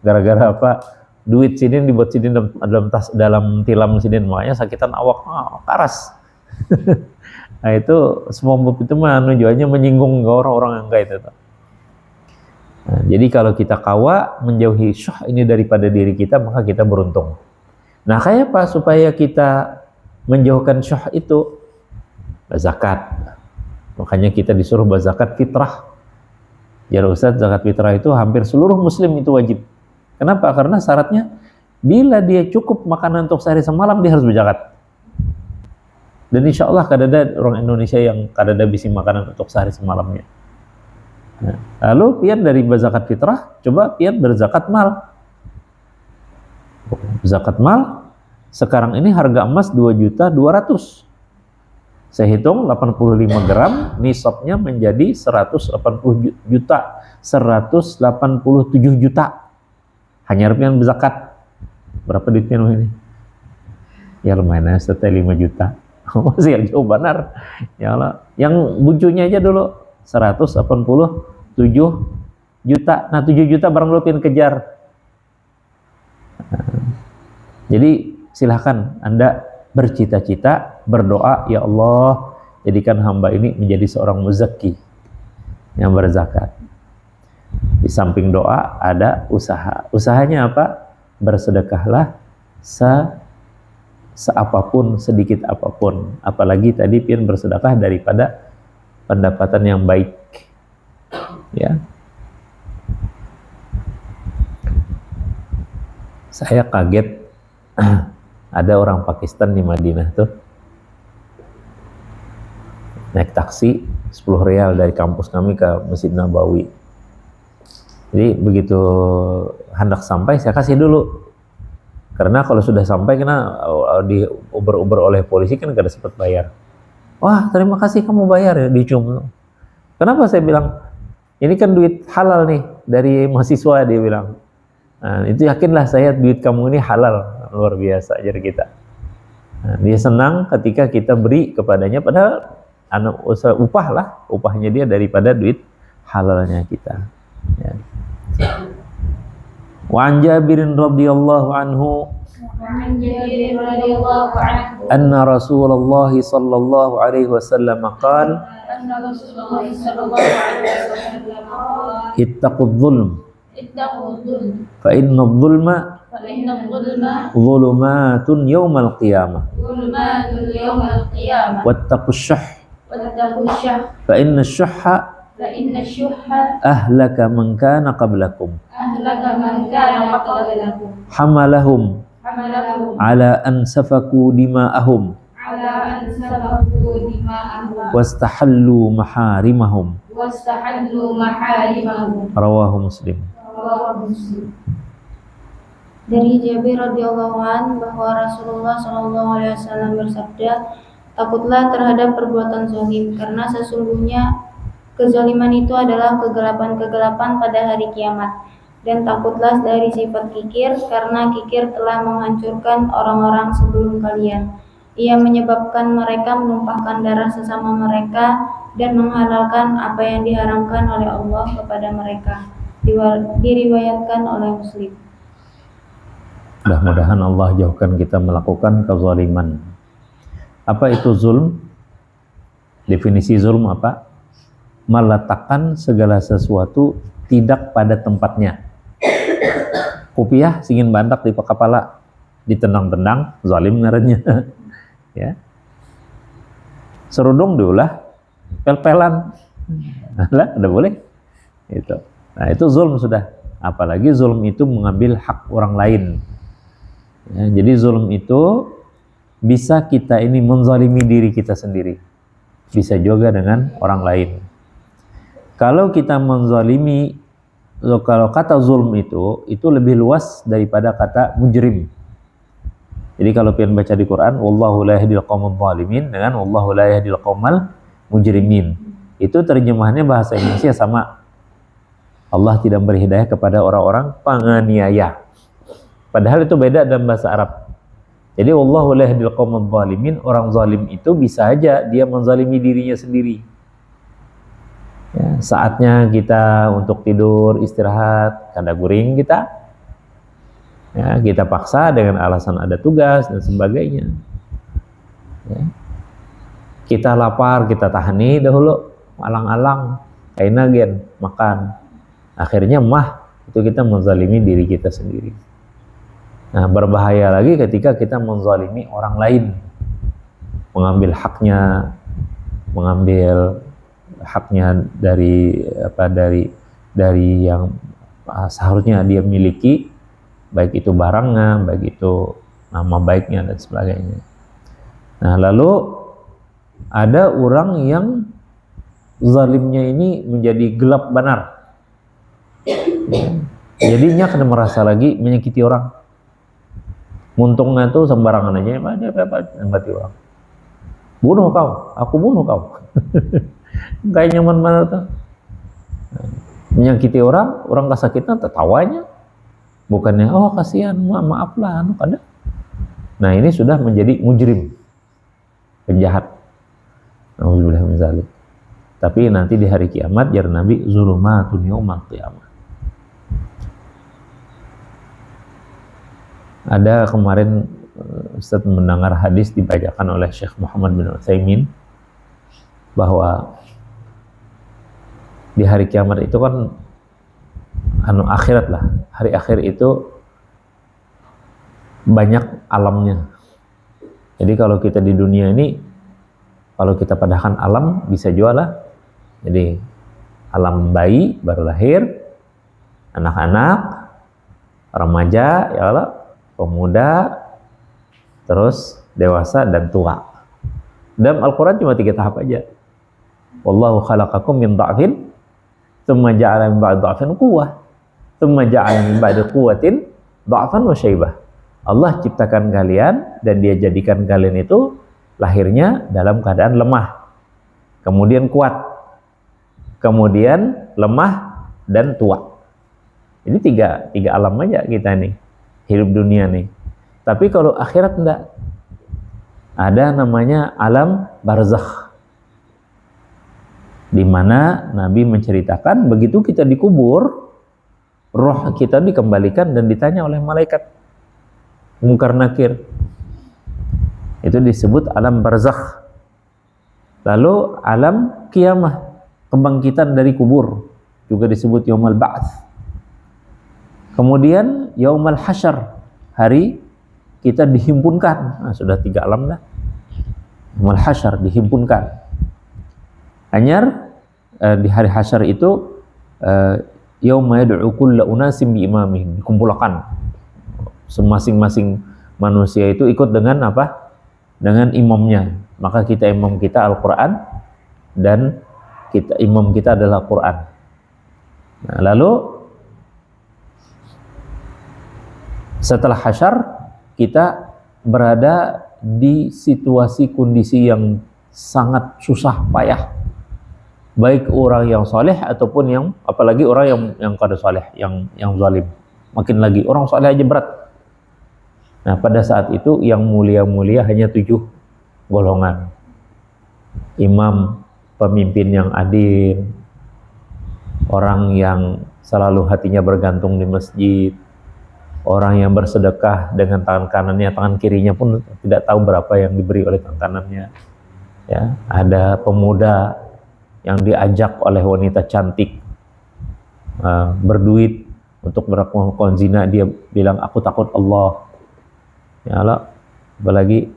Gara-gara apa? Duit sini dibuat sini dalam tilam sini, makanya sakitan awak karas. Nah itu semua itu mah tujuannya menyinggung orang-orang yang kayak itu. Nah, jadi kalau kita kawa menjauhi syuh ini daripada diri kita, maka kita beruntung. Nah, kayak apa supaya kita menjauhkan syuh itu? Zakat. Makanya kita disuruh berzakat fitrah. Ya Ustaz, zakat fitrah itu hampir seluruh muslim itu wajib. Kenapa? Karena syaratnya bila dia cukup makanan untuk sehari semalam, dia harus berzakat. Dan insya Allah kadada orang Indonesia yang kadada bisi makanan untuk sehari semalamnya. Nah, lalu pian dari berzakat fitrah, coba pian berzakat mal. Zakat mal sekarang ini harga emas 2.200.000. Saya hitung 85 gram, nisabnya menjadi 180 juta, 187 juta. Hanya pian berzakat. Berapa duit pian ini? Ya lumayan ya, setelah 5 juta. Masih yang jauh benar. Ya Allah, yang bujunya aja dulu 187 juta. Nah 7 juta barang lu pian kejar. Jadi silahkan Anda bercita-cita, berdoa, ya Allah, jadikan hamba ini menjadi seorang muzakki yang berzakat. Di samping doa ada usaha. Usahanya apa? Bersedekahlah seapapun, sedikit apapun. Apalagi tadi pian bersedekah daripada pendapatan yang baik. Ya. Saya kaget ada orang Pakistan di Madinah tuh naik taksi 10 rial dari kampus kami ke Masjid Nabawi. Jadi begitu hendak sampai saya kasih dulu. Karena kalau sudah sampai kena di uber oleh polisi kan kada sempat bayar. Wah, terima kasih kamu bayar ya, dicium. Kenapa saya bilang? Ini kan duit halal nih dari mahasiswa, dia bilang. Nah, itu yakinlah saya duit kamu ini halal, luar biasa ajar kita. Nah, dia senang ketika kita beri kepadanya, padahal upah lah, upahnya dia daripada duit halalnya kita. Ya. Wa an Jabirin radhiyallahu anhu anna Rasulullah sallallahu alaihi wasallam qala ittaqudz zulm fa inna adh-dhulma dhulumatun yawmal qiyamah wattaqus syuh fa inna asy-syuhha ahlaka man kana qablakum hamalahum ala an safaku dima'ahum wastahallu maharimahum rawahu Muslim. Dari Jabir radhiyallahu an bahwa Rasulullah sallallahu alaihi wasallam bersabda, takutlah terhadap perbuatan zalim, karena sesungguhnya kezaliman itu adalah kegelapan-kegelapan pada hari kiamat. Dan takutlah dari sifat kikir, karena kikir telah menghancurkan orang-orang sebelum kalian. Ia menyebabkan mereka menumpahkan darah sesama mereka dan menghalalkan apa yang diharamkan oleh Allah kepada mereka. Diriwayatkan oleh Muslim. Mudah-mudahan Allah jauhkan kita melakukan kezaliman. Apa itu zulm? Definisi zulm apa? Meletakkan segala sesuatu tidak pada tempatnya. Kopiah singin bantak di kepala, ditendang-tendang, zalim ngarannya. Ya. Serudung diulah, pel-pelan. Lah, udah boleh. Itu. Nah, itu zulm sudah. Apalagi zulm itu mengambil hak orang lain. Ya, jadi zulm itu bisa kita ini menzalimi diri kita sendiri. Bisa juga dengan orang lain. Kalau kita menzalimi, kalau kata zulm itu lebih luas daripada kata mujrim. Jadi kalau pian baca di Quran, wallahu la yahdil qaumal zalimin dengan wallahu la yahdil qaumal mujrimin. Itu terjemahannya bahasa Indonesia sama. Allah tidak beri hidayah kepada orang-orang penganiaya. Padahal itu beda dalam bahasa Arab. Jadi wallahu la yahdil qaumal zalimin, orang zalim itu bisa aja dia menzalimi dirinya sendiri. Ya, saatnya kita untuk tidur, istirahat, kada guring kita. Ya, kita paksa dengan alasan ada tugas dan sebagainya. Ya. Kita lapar, kita tahani dahulu, alang-alang, kaina gen makan. Akhirnya itu kita menzalimi diri kita sendiri. Nah, berbahaya lagi ketika kita menzalimi orang lain, mengambil haknya dari yang seharusnya dia miliki, baik itu barangnya, baik itu nama baiknya dan sebagainya. Nah, lalu ada orang yang zalimnya ini menjadi gelap benar. Jadinya kena merasa lagi menyakiti orang. Untungnya tuh sembarangan aja, mati orang. Bunuh kau, aku bunuh kau. Kayak nyaman mana tuh. Menyakiti orang kesakitan tertawanya. Bukannya, oh kasihan, maaflah, ada. Nah, ini sudah menjadi mujrim, penjahat. Nauzubillah min dzalik. Tapi nanti di hari kiamat, jar Nabi, zulumatun yaumal qiyamah. Ada kemarin Ustaz mendengar hadis dibacakan oleh Syekh Muhammad bin Utsaimin bahwa di hari kiamat itu kan akhirat lah, hari akhir itu banyak alamnya. Jadi kalau kita di dunia ini, kalau kita padahkan alam bisa jual lah. Jadi alam bayi baru lahir, anak-anak, remaja, ya Allah, pemuda, terus dewasa dan tua. Dalam Al-Quran cuma 3 tahap aja. Wallahu khalaqakum min dha'fin, tsumma ja'ala min ba'di dha'fin quwwah, tsumma ja'ala min ba'di quwwatin dha'fan wa syaibah. Allah ciptakan kalian dan Dia jadikan kalian itu lahirnya dalam keadaan lemah, kemudian kuat, kemudian lemah dan tua. Ini tiga alam aja kita nih, hidup dunia nih. Tapi kalau akhirat enggak, ada namanya alam barzakh, di mana Nabi menceritakan begitu kita dikubur, roh kita dikembalikan dan ditanya oleh malaikat Munkar Nakir. Itu disebut alam barzakh. Lalu alam kiamah, kebangkitan dari kubur, juga disebut yaumal ba'ts. Kemudian yaumal hasyar, hari kita dihimpunkan. Nah, sudah 3 alam lah. Yaumal hasyar, dihimpunkan. Anyar di hari hasyar itu yauma yad'u kullu unasim bi imamihim, dikumpulkan. Masing-masing manusia itu ikut dengan apa? Dengan imamnya. Maka imam kita Al-Quran, dan imam kita adalah Quran. Nah, lalu setelah hasyar kita berada di situasi kondisi yang sangat susah payah, baik orang yang soleh ataupun yang, apalagi orang yang kada soleh, yang zalim, makin lagi orang soleh aja berat. Nah, pada saat itu yang mulia-mulia hanya 7 golongan. Imam, pemimpin yang adil, orang yang selalu hatinya bergantung di masjid, orang yang bersedekah dengan tangan kanannya, tangan kirinya pun tidak tahu berapa yang diberi oleh tangan kanannya. Ya, ada pemuda yang diajak oleh wanita cantik berduit untuk melakukan zina, dia bilang aku takut Allah. Ya Allah, apalagi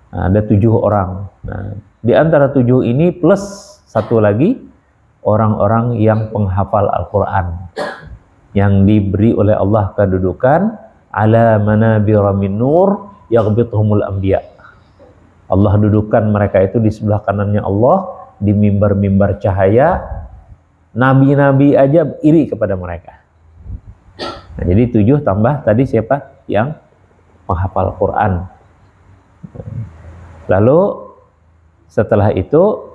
ada 7 orang. Nah, di antara 7 ini plus 1 lagi, orang-orang yang penghafal Al-Quran, yang diberi oleh Allah kedudukan ala manabira min nur yaghbituhumul anbiya. Allah dudukkan mereka itu di sebelah kanannya Allah, di mimbar-mimbar cahaya. Nabi-nabi aja iri kepada mereka. Nah, jadi 7 tambah tadi siapa? Yang menghafal Quran. Lalu setelah itu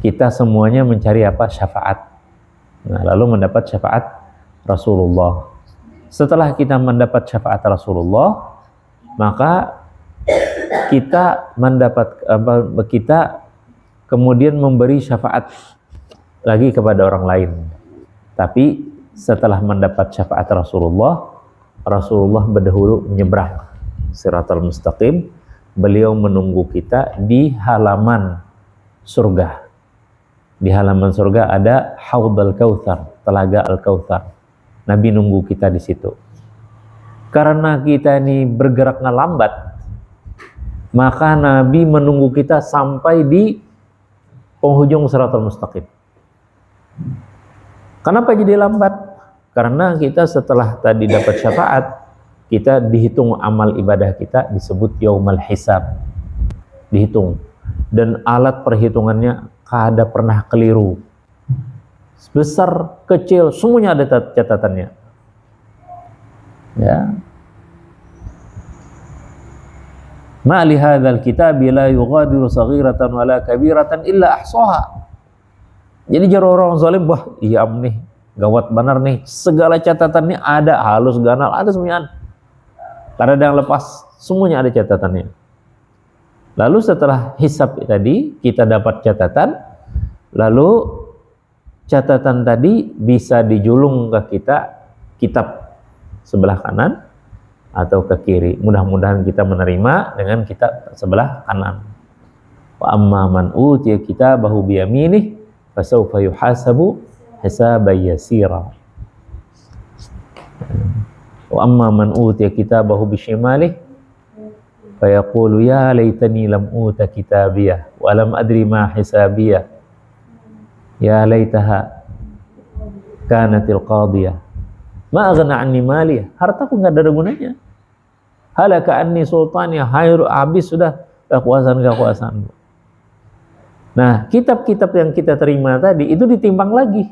kita semuanya mencari apa? Syafaat. Nah, lalu mendapat syafaat Rasulullah. Setelah kita mendapat syafaat Rasulullah, maka kita kemudian memberi syafaat lagi kepada orang lain. Tapi setelah mendapat syafaat Rasulullah berdahulu menyeberang Siratal Mustaqim. Beliau menunggu kita di halaman surga. Di halaman surga ada Haud al-Kautsar, telaga al-Kautsar. Nabi nunggu kita di situ. Karena kita ini bergeraknya lambat, maka Nabi menunggu kita sampai di penghujung Shiratal Mustaqim. Kenapa jadi lambat? Karena kita setelah tadi dapat syafaat, kita dihitung amal ibadah kita, disebut Yaumal Hisab. Dihitung. Dan alat perhitungannya kada pernah keliru. Besar, kecil, semuanya ada catatannya. Ya. Ma li hadzal kitabi la yughadiru saghiratan wala kabiratan illa ahsaha. Jadi jaro orang zalim, wah iya nih, gawat benar nih. Segala catatannya ada, halus ganal, ada semuanya. Karena ada yang lepas, semuanya ada catatannya. Lalu setelah hisab tadi, kita dapat catatan, lalu catatan tadi bisa dijulung ke kita, kitab sebelah kanan atau ke kiri. Mudah-mudahan kita menerima dengan kitab sebelah kanan. Wa amma man utiya kitabahu biyaminih fasawfa yuhasabu hisaban yasira. Wa amma man utiya kitabahu bishimalih fayaqulu ya laitani lam uta kitabiyah wa lam adri ma hisabiyah ya laitaha kanatil qadiyah ma aghna anni maliyah, hartaku enggak ada gunanya, halaka anni sultani, habis sudah kekuasaan. Nah, kitab-kitab yang kita terima tadi itu ditimbang lagi.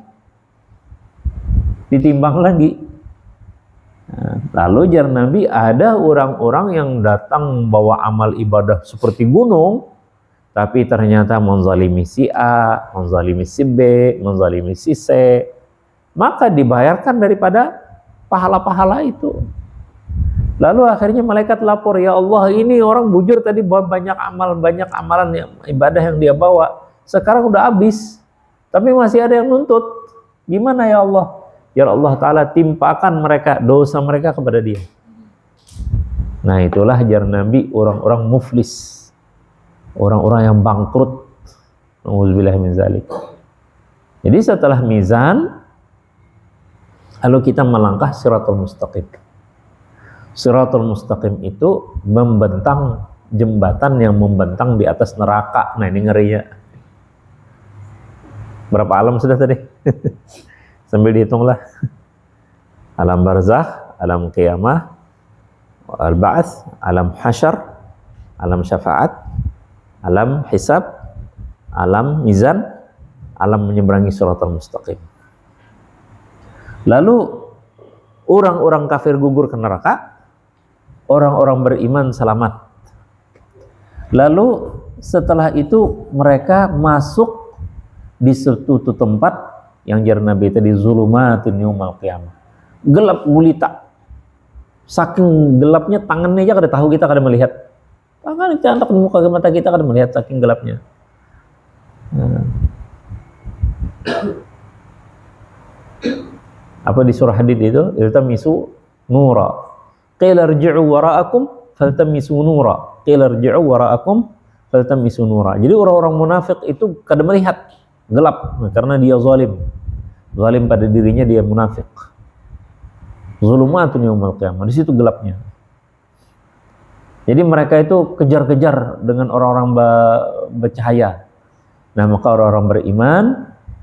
Lalu jar Nabi, ada orang-orang yang datang bawa amal ibadah seperti gunung, tapi ternyata menzalimi si A, menzalimi si B, menzalimi si C, maka dibayarkan daripada pahala-pahala itu. Lalu akhirnya malaikat lapor, ya Allah, ini orang bujur tadi bawa banyak amalan yang ibadah yang dia bawa, sekarang udah habis, tapi masih ada yang nuntut. Gimana ya Allah? Ya Allah Ta'ala timpakan mereka, dosa mereka kepada dia. Nah itulah jar Nabi orang-orang muflis, orang-orang yang bangkrut. Nauzubillah min zalik. Jadi setelah mizan, lalu kita melangkah Shiratal Mustaqim. Shiratal Mustaqim itu membentang jembatan yang membentang di atas neraka. Nah ini ngerinya. Berapa alam sudah tadi? Sambil dihitunglah. Alam barzakh, alam qiyamah, al-ba'ats, alam hasyar, alam syafaat, alam hisab, alam mizan, alam menyeberangi Shiratal Mustaqim. Lalu orang-orang kafir gugur ke neraka, orang-orang beriman selamat. Lalu setelah itu mereka masuk di suatu tempat yang jar Nabi tadi, zulumatun yaumal qiyamah, gelap gulita. Saking gelapnya tangannya aja kada tahu, kita kada melihat. Tangan cantik di muka mata kita kada melihat, saking gelapnya. Apa di surah Hadid itu? Iltamisu nura. Qila irji'u wara'akum faltamisu nura. Qila irji'u wara'akum faltamisu nura. Jadi orang-orang munafik itu kada melihat, gelap, karena dia zalim. Zalim pada dirinya, dia munafik. Zulumatun yaumal qiyamah, di situ gelapnya. Jadi mereka itu kejar-kejar dengan orang-orang bercahaya. Nah, maka orang-orang beriman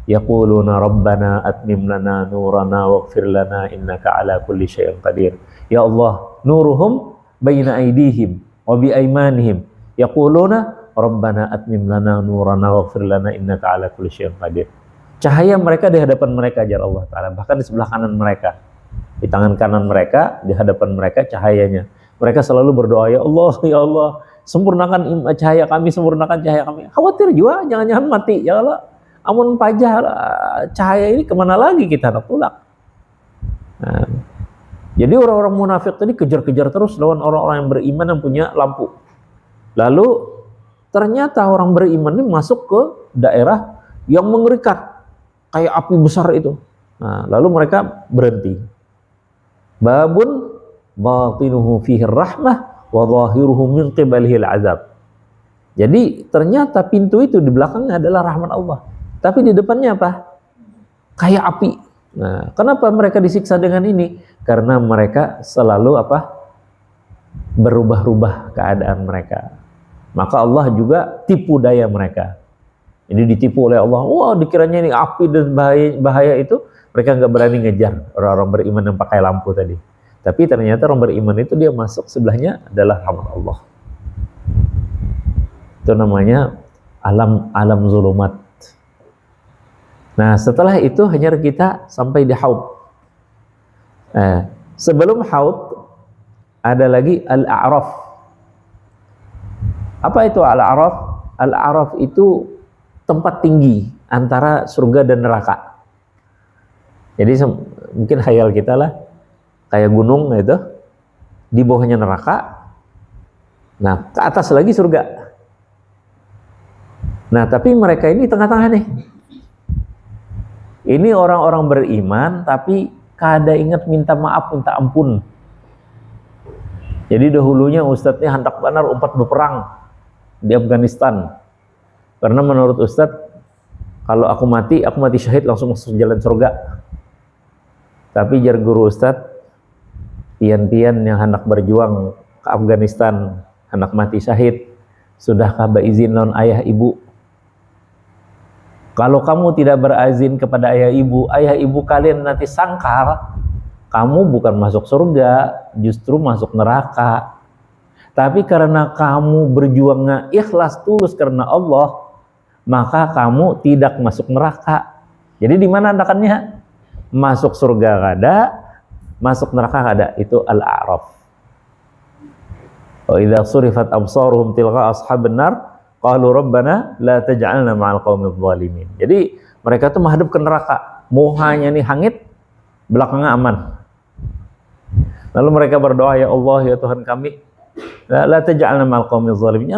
yaquluna rabbana atmim lana nurana waghfir lana innaka ala kulli syai'in qadir. Ya Allah, nuruhum baina aydihim wa bi aymanihim yaquluna rabbana atmim lana nurana waghfir lana innaka ala kulli syai'in qadir. Cahaya mereka di hadapan mereka, ajar Allah Ta'ala, bahkan di sebelah kanan mereka, di tangan kanan mereka, di hadapan mereka cahayanya. Mereka selalu berdoa, ya Allah, sempurnakan cahaya kami, sempurnakan cahaya kami. Khawatir juga, jangan-jangan mati, ya Allah, amun pajah cahaya ini kemana lagi kita nak tulak. Nah, jadi orang-orang munafik tadi kejar-kejar terus lawan orang-orang yang beriman yang punya lampu. Lalu ternyata orang beriman ini masuk ke daerah yang mengerikan, kayak api besar itu. Nah, lalu mereka berhenti. Babun batinuhu fihi rahmah wa zahiruhu min qibalihi al-azab. Jadi ternyata pintu itu di belakangnya adalah rahmat Allah. Tapi di depannya apa? Kayak api. Nah, kenapa mereka disiksa dengan ini? Karena mereka selalu apa? Berubah-ubah keadaan mereka. Maka Allah juga tipu daya mereka. Jadi ditipu oleh Allah. Wah, dikiranya ini api dan bahaya itu, mereka nggak berani ngejar orang-orang beriman yang pakai lampu tadi. Tapi ternyata orang beriman itu dia masuk sebelahnya adalah rahmat Allah. Itu namanya alam zulumat. Nah, setelah itu hanya kita sampai di haud. Sebelum haud ada lagi al-a'raf. Apa itu al-a'raf? Al-a'raf itu tempat tinggi antara surga dan neraka. Jadi mungkin khayal kita lah, kayak gunung gitu, di bawahnya neraka, nah ke atas lagi surga. Nah tapi mereka ini tengah-tengah nih. Ini orang-orang beriman tapi kada ingat minta maaf, minta ampun. Jadi dahulunya ustadznya hendak benar umpat berperang di Afghanistan. Karena menurut ustadz, kalau aku mati syahid langsung masuk jalan surga. Tapi jar guru ustadz, pian-pian yang hendak berjuang ke Afghanistan, hendak mati syahid, sudahkah berizin non ayah ibu? Kalau kamu tidak berizin kepada ayah ibu kalian nanti sangkal, kamu bukan masuk surga, justru masuk neraka. Tapi karena kamu berjuangnya ikhlas tulus karena Allah, maka kamu tidak masuk neraka. Jadi di mana andakannya? Masuk surga kada, masuk neraka kada. Itu al-a'raf. Wa idza surifat absaruhum tilqa ashabin nar qalu rabbana la taj'alna ma'al qaumidz zalimin. Jadi mereka tuh menghadap ke neraka, muhanya nih hangit, belakangnya aman. Lalu mereka berdoa, ya Allah, ya Tuhan kami, la taj'alna ma'al qaumidz zalimin.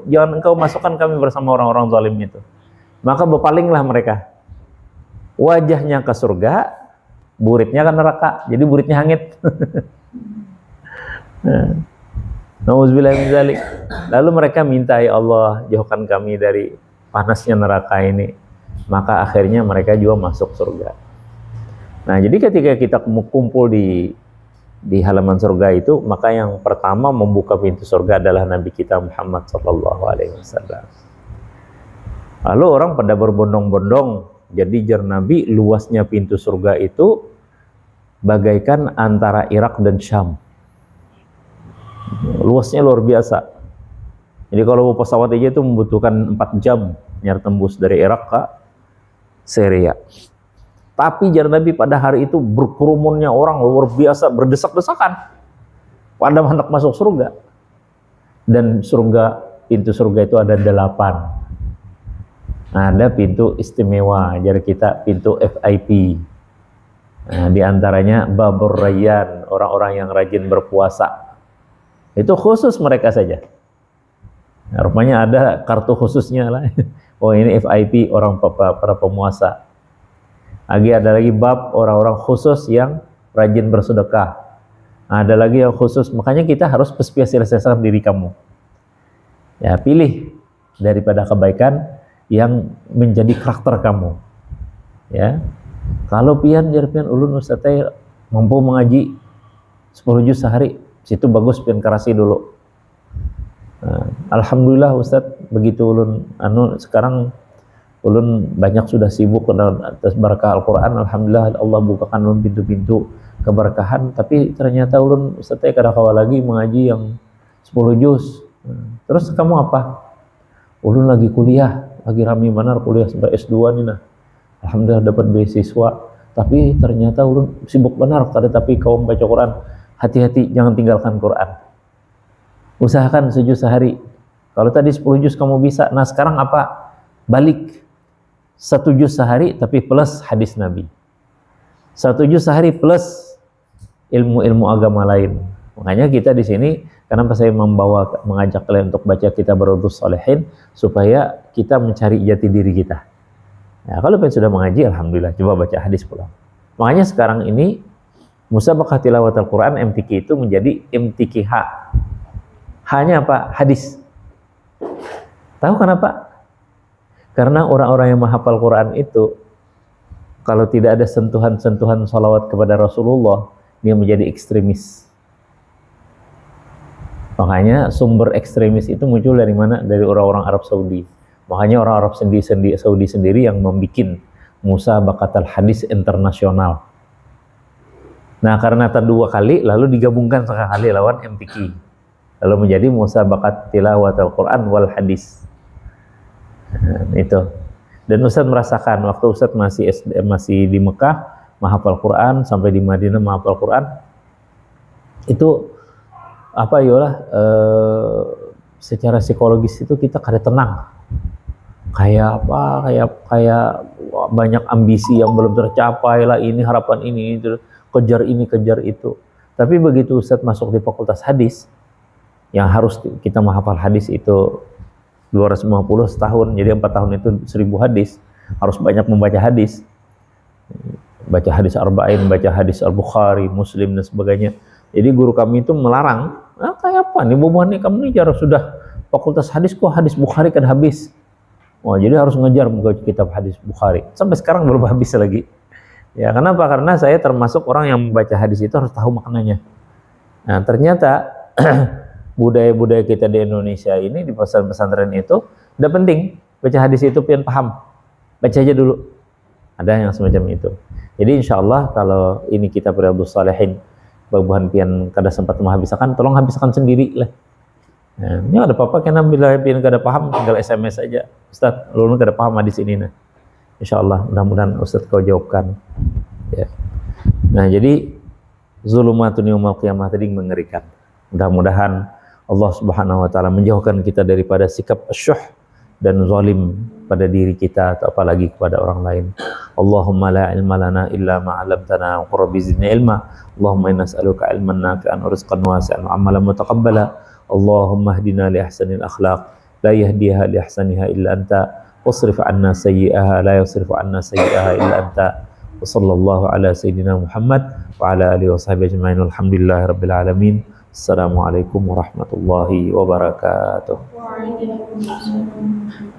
Jangan engkau masukkan kami bersama orang-orang zalim itu. Maka berpalinglah mereka. Wajahnya ke surga, buritnya ke neraka. Jadi buritnya hangit. Nauzubillah min dzalik. Lalu mereka minta, ya Allah, jauhkan kami dari panasnya neraka ini. Maka akhirnya mereka juga masuk surga. Nah, jadi ketika kita kumpul di halaman surga itu, maka yang pertama membuka pintu surga adalah Nabi kita Muhammad SAW. Lalu orang pada berbondong-bondong. Jadi jar Nabi, luasnya pintu surga itu bagaikan antara Irak dan Syam. Luasnya luar biasa. Jadi kalau pesawat aja itu membutuhkan 4 jam nyar tembus dari Irak ke Syria. Tapi jar Nabi pada hari itu berkerumunnya orang luar biasa, berdesak-desakan pada hendak masuk surga. Dan pintu surga itu ada 8. Ada pintu istimewa, jadi kita pintu VIP. Nah, di antaranya Babur Rayyan, orang-orang yang rajin berpuasa. Itu khusus mereka saja. Nah, rupanya ada kartu khususnya lah. Oh, ini VIP, orang para pemuasa. Ada lagi bab orang-orang khusus yang rajin bersedekah. Ada lagi yang khusus, makanya kita harus spesialisasikan diri kamu. Ya, pilih daripada kebaikan yang menjadi karakter kamu. Ya. Kalau pian ulun ustaz mampu mengaji 10 juz sehari, situ bagus pian karasi dulu. Nah, alhamdulillah ustaz, begitu ulun sekarang ulun banyak sudah sibuk atas berkah Al-Qur'an. Alhamdulillah Allah bukakan ulun pintu-pintu keberkahan, tapi ternyata ulun ustaz kada kawa lagi mengaji yang 10 juz. Terus kamu apa? Ulun lagi kuliah, lagi rame benar kuliah sampai S2 nih nah. Alhamdulillah dapat beasiswa, tapi ternyata ulun sibuk benar tapi kaum baca Quran. Hati-hati, jangan tinggalkan Quran. Usahakan sejuz sehari. Kalau tadi 10 juz kamu bisa, nah sekarang apa? Balik 1 juz sehari tapi plus hadis Nabi. 1 juz sehari plus ilmu-ilmu agama lain. Makanya kita di sini, kenapa saya mengajak kalian untuk baca kitab Riyadhus Shalihin, supaya kita mencari jati diri kita. Nah, kalau kalian sudah mengaji, alhamdulillah, coba baca hadis pulang. Makanya sekarang ini musabaqah tilawat Al-Quran MTQ itu menjadi MTQH. Hanya apa? Hadis. Tahu kenapa? Karena orang-orang yang menghafal Quran itu, kalau tidak ada sentuhan-sentuhan salawat kepada Rasulullah, dia menjadi ekstremis. Makanya sumber ekstremis itu muncul dari mana? Dari orang-orang Arab Saudi. Makanya orang Arab Saudi sendiri yang membuat musabaqatul hadis internasional. Nah, karena dua kali, lalu digabungkan sekali lawan MTQ. Lalu menjadi musabaqat tilawatul Quran wal hadis. Itu. Dan Ustadz merasakan waktu Ustadz masih di Mekah menghafal Quran, sampai di Madinah menghafal Quran, itu apa yolah secara psikologis itu kita kada tenang. Kayak apa? Kayak banyak ambisi yang belum tercapai lah, ini harapan ini, kejar ini, kejar itu. Tapi begitu Ustadz masuk di fakultas hadis, yang harus kita menghafal hadis itu 250 setahun, jadi 4 tahun itu 1000 hadis, harus banyak membaca hadis, baca hadis arba'in, baca hadis al-Bukhari, Muslim dan sebagainya. Jadi guru kami itu melarang, kayak apa nih bobohan nih kamu nih, jarang sudah fakultas hadis kok hadis Bukhari kan habis. Wah, jadi harus ngejar membaca kitab hadis Bukhari. Sampai sekarang belum habis lagi. Ya, kenapa? Karena saya termasuk orang yang membaca hadis itu harus tahu maknanya. Nah, ternyata budaya-budaya kita di Indonesia ini, di pesantren-pesantren itu udah penting baca hadis itu pian paham, baca aja dulu, ada yang semacam itu. Jadi insya Allah kalau ini kita Riyadhus Shalihin babuhan pian kada sempat menghabiskan, tolong habiskan sendiri lah. Nah, ini ada apa-apa karena bila pian kada paham tinggal SMS aja, Ustaz lu kada paham hadis ini. Nah, insya Allah mudah-mudahan Ustaz kau jawabkan ya. Nah, jadi zulumatun yaumil qiyamah tadi mengerikan. Mudah-mudahan Allah Subhanahu wa taala menjauhkan kita daripada sikap asyuh dan zalim pada diri kita atau apalagi kepada orang lain. Allahumma la ilma lana illa ma 'allamtana wa qur bi zidni ilma. Allahumma inna nas'aluka ilman nafi'an wa rizqan wasi'an wa 'amalan mutaqabbala. Allahumma hdina li ahsanil akhlaq la yahdiha li ahsaniha illa anta wasrif 'anna sayyi'aha la yasrifu 'anna sayyi'aha illa anta. Wa sallallahu ala sayyidina Muhammad wa ala alihi wa sahbihi ajma'in. Alhamdulillahirabbil alamin. Assalamualaikum warahmatullahi wabarakatuh. Waalaikumsalam.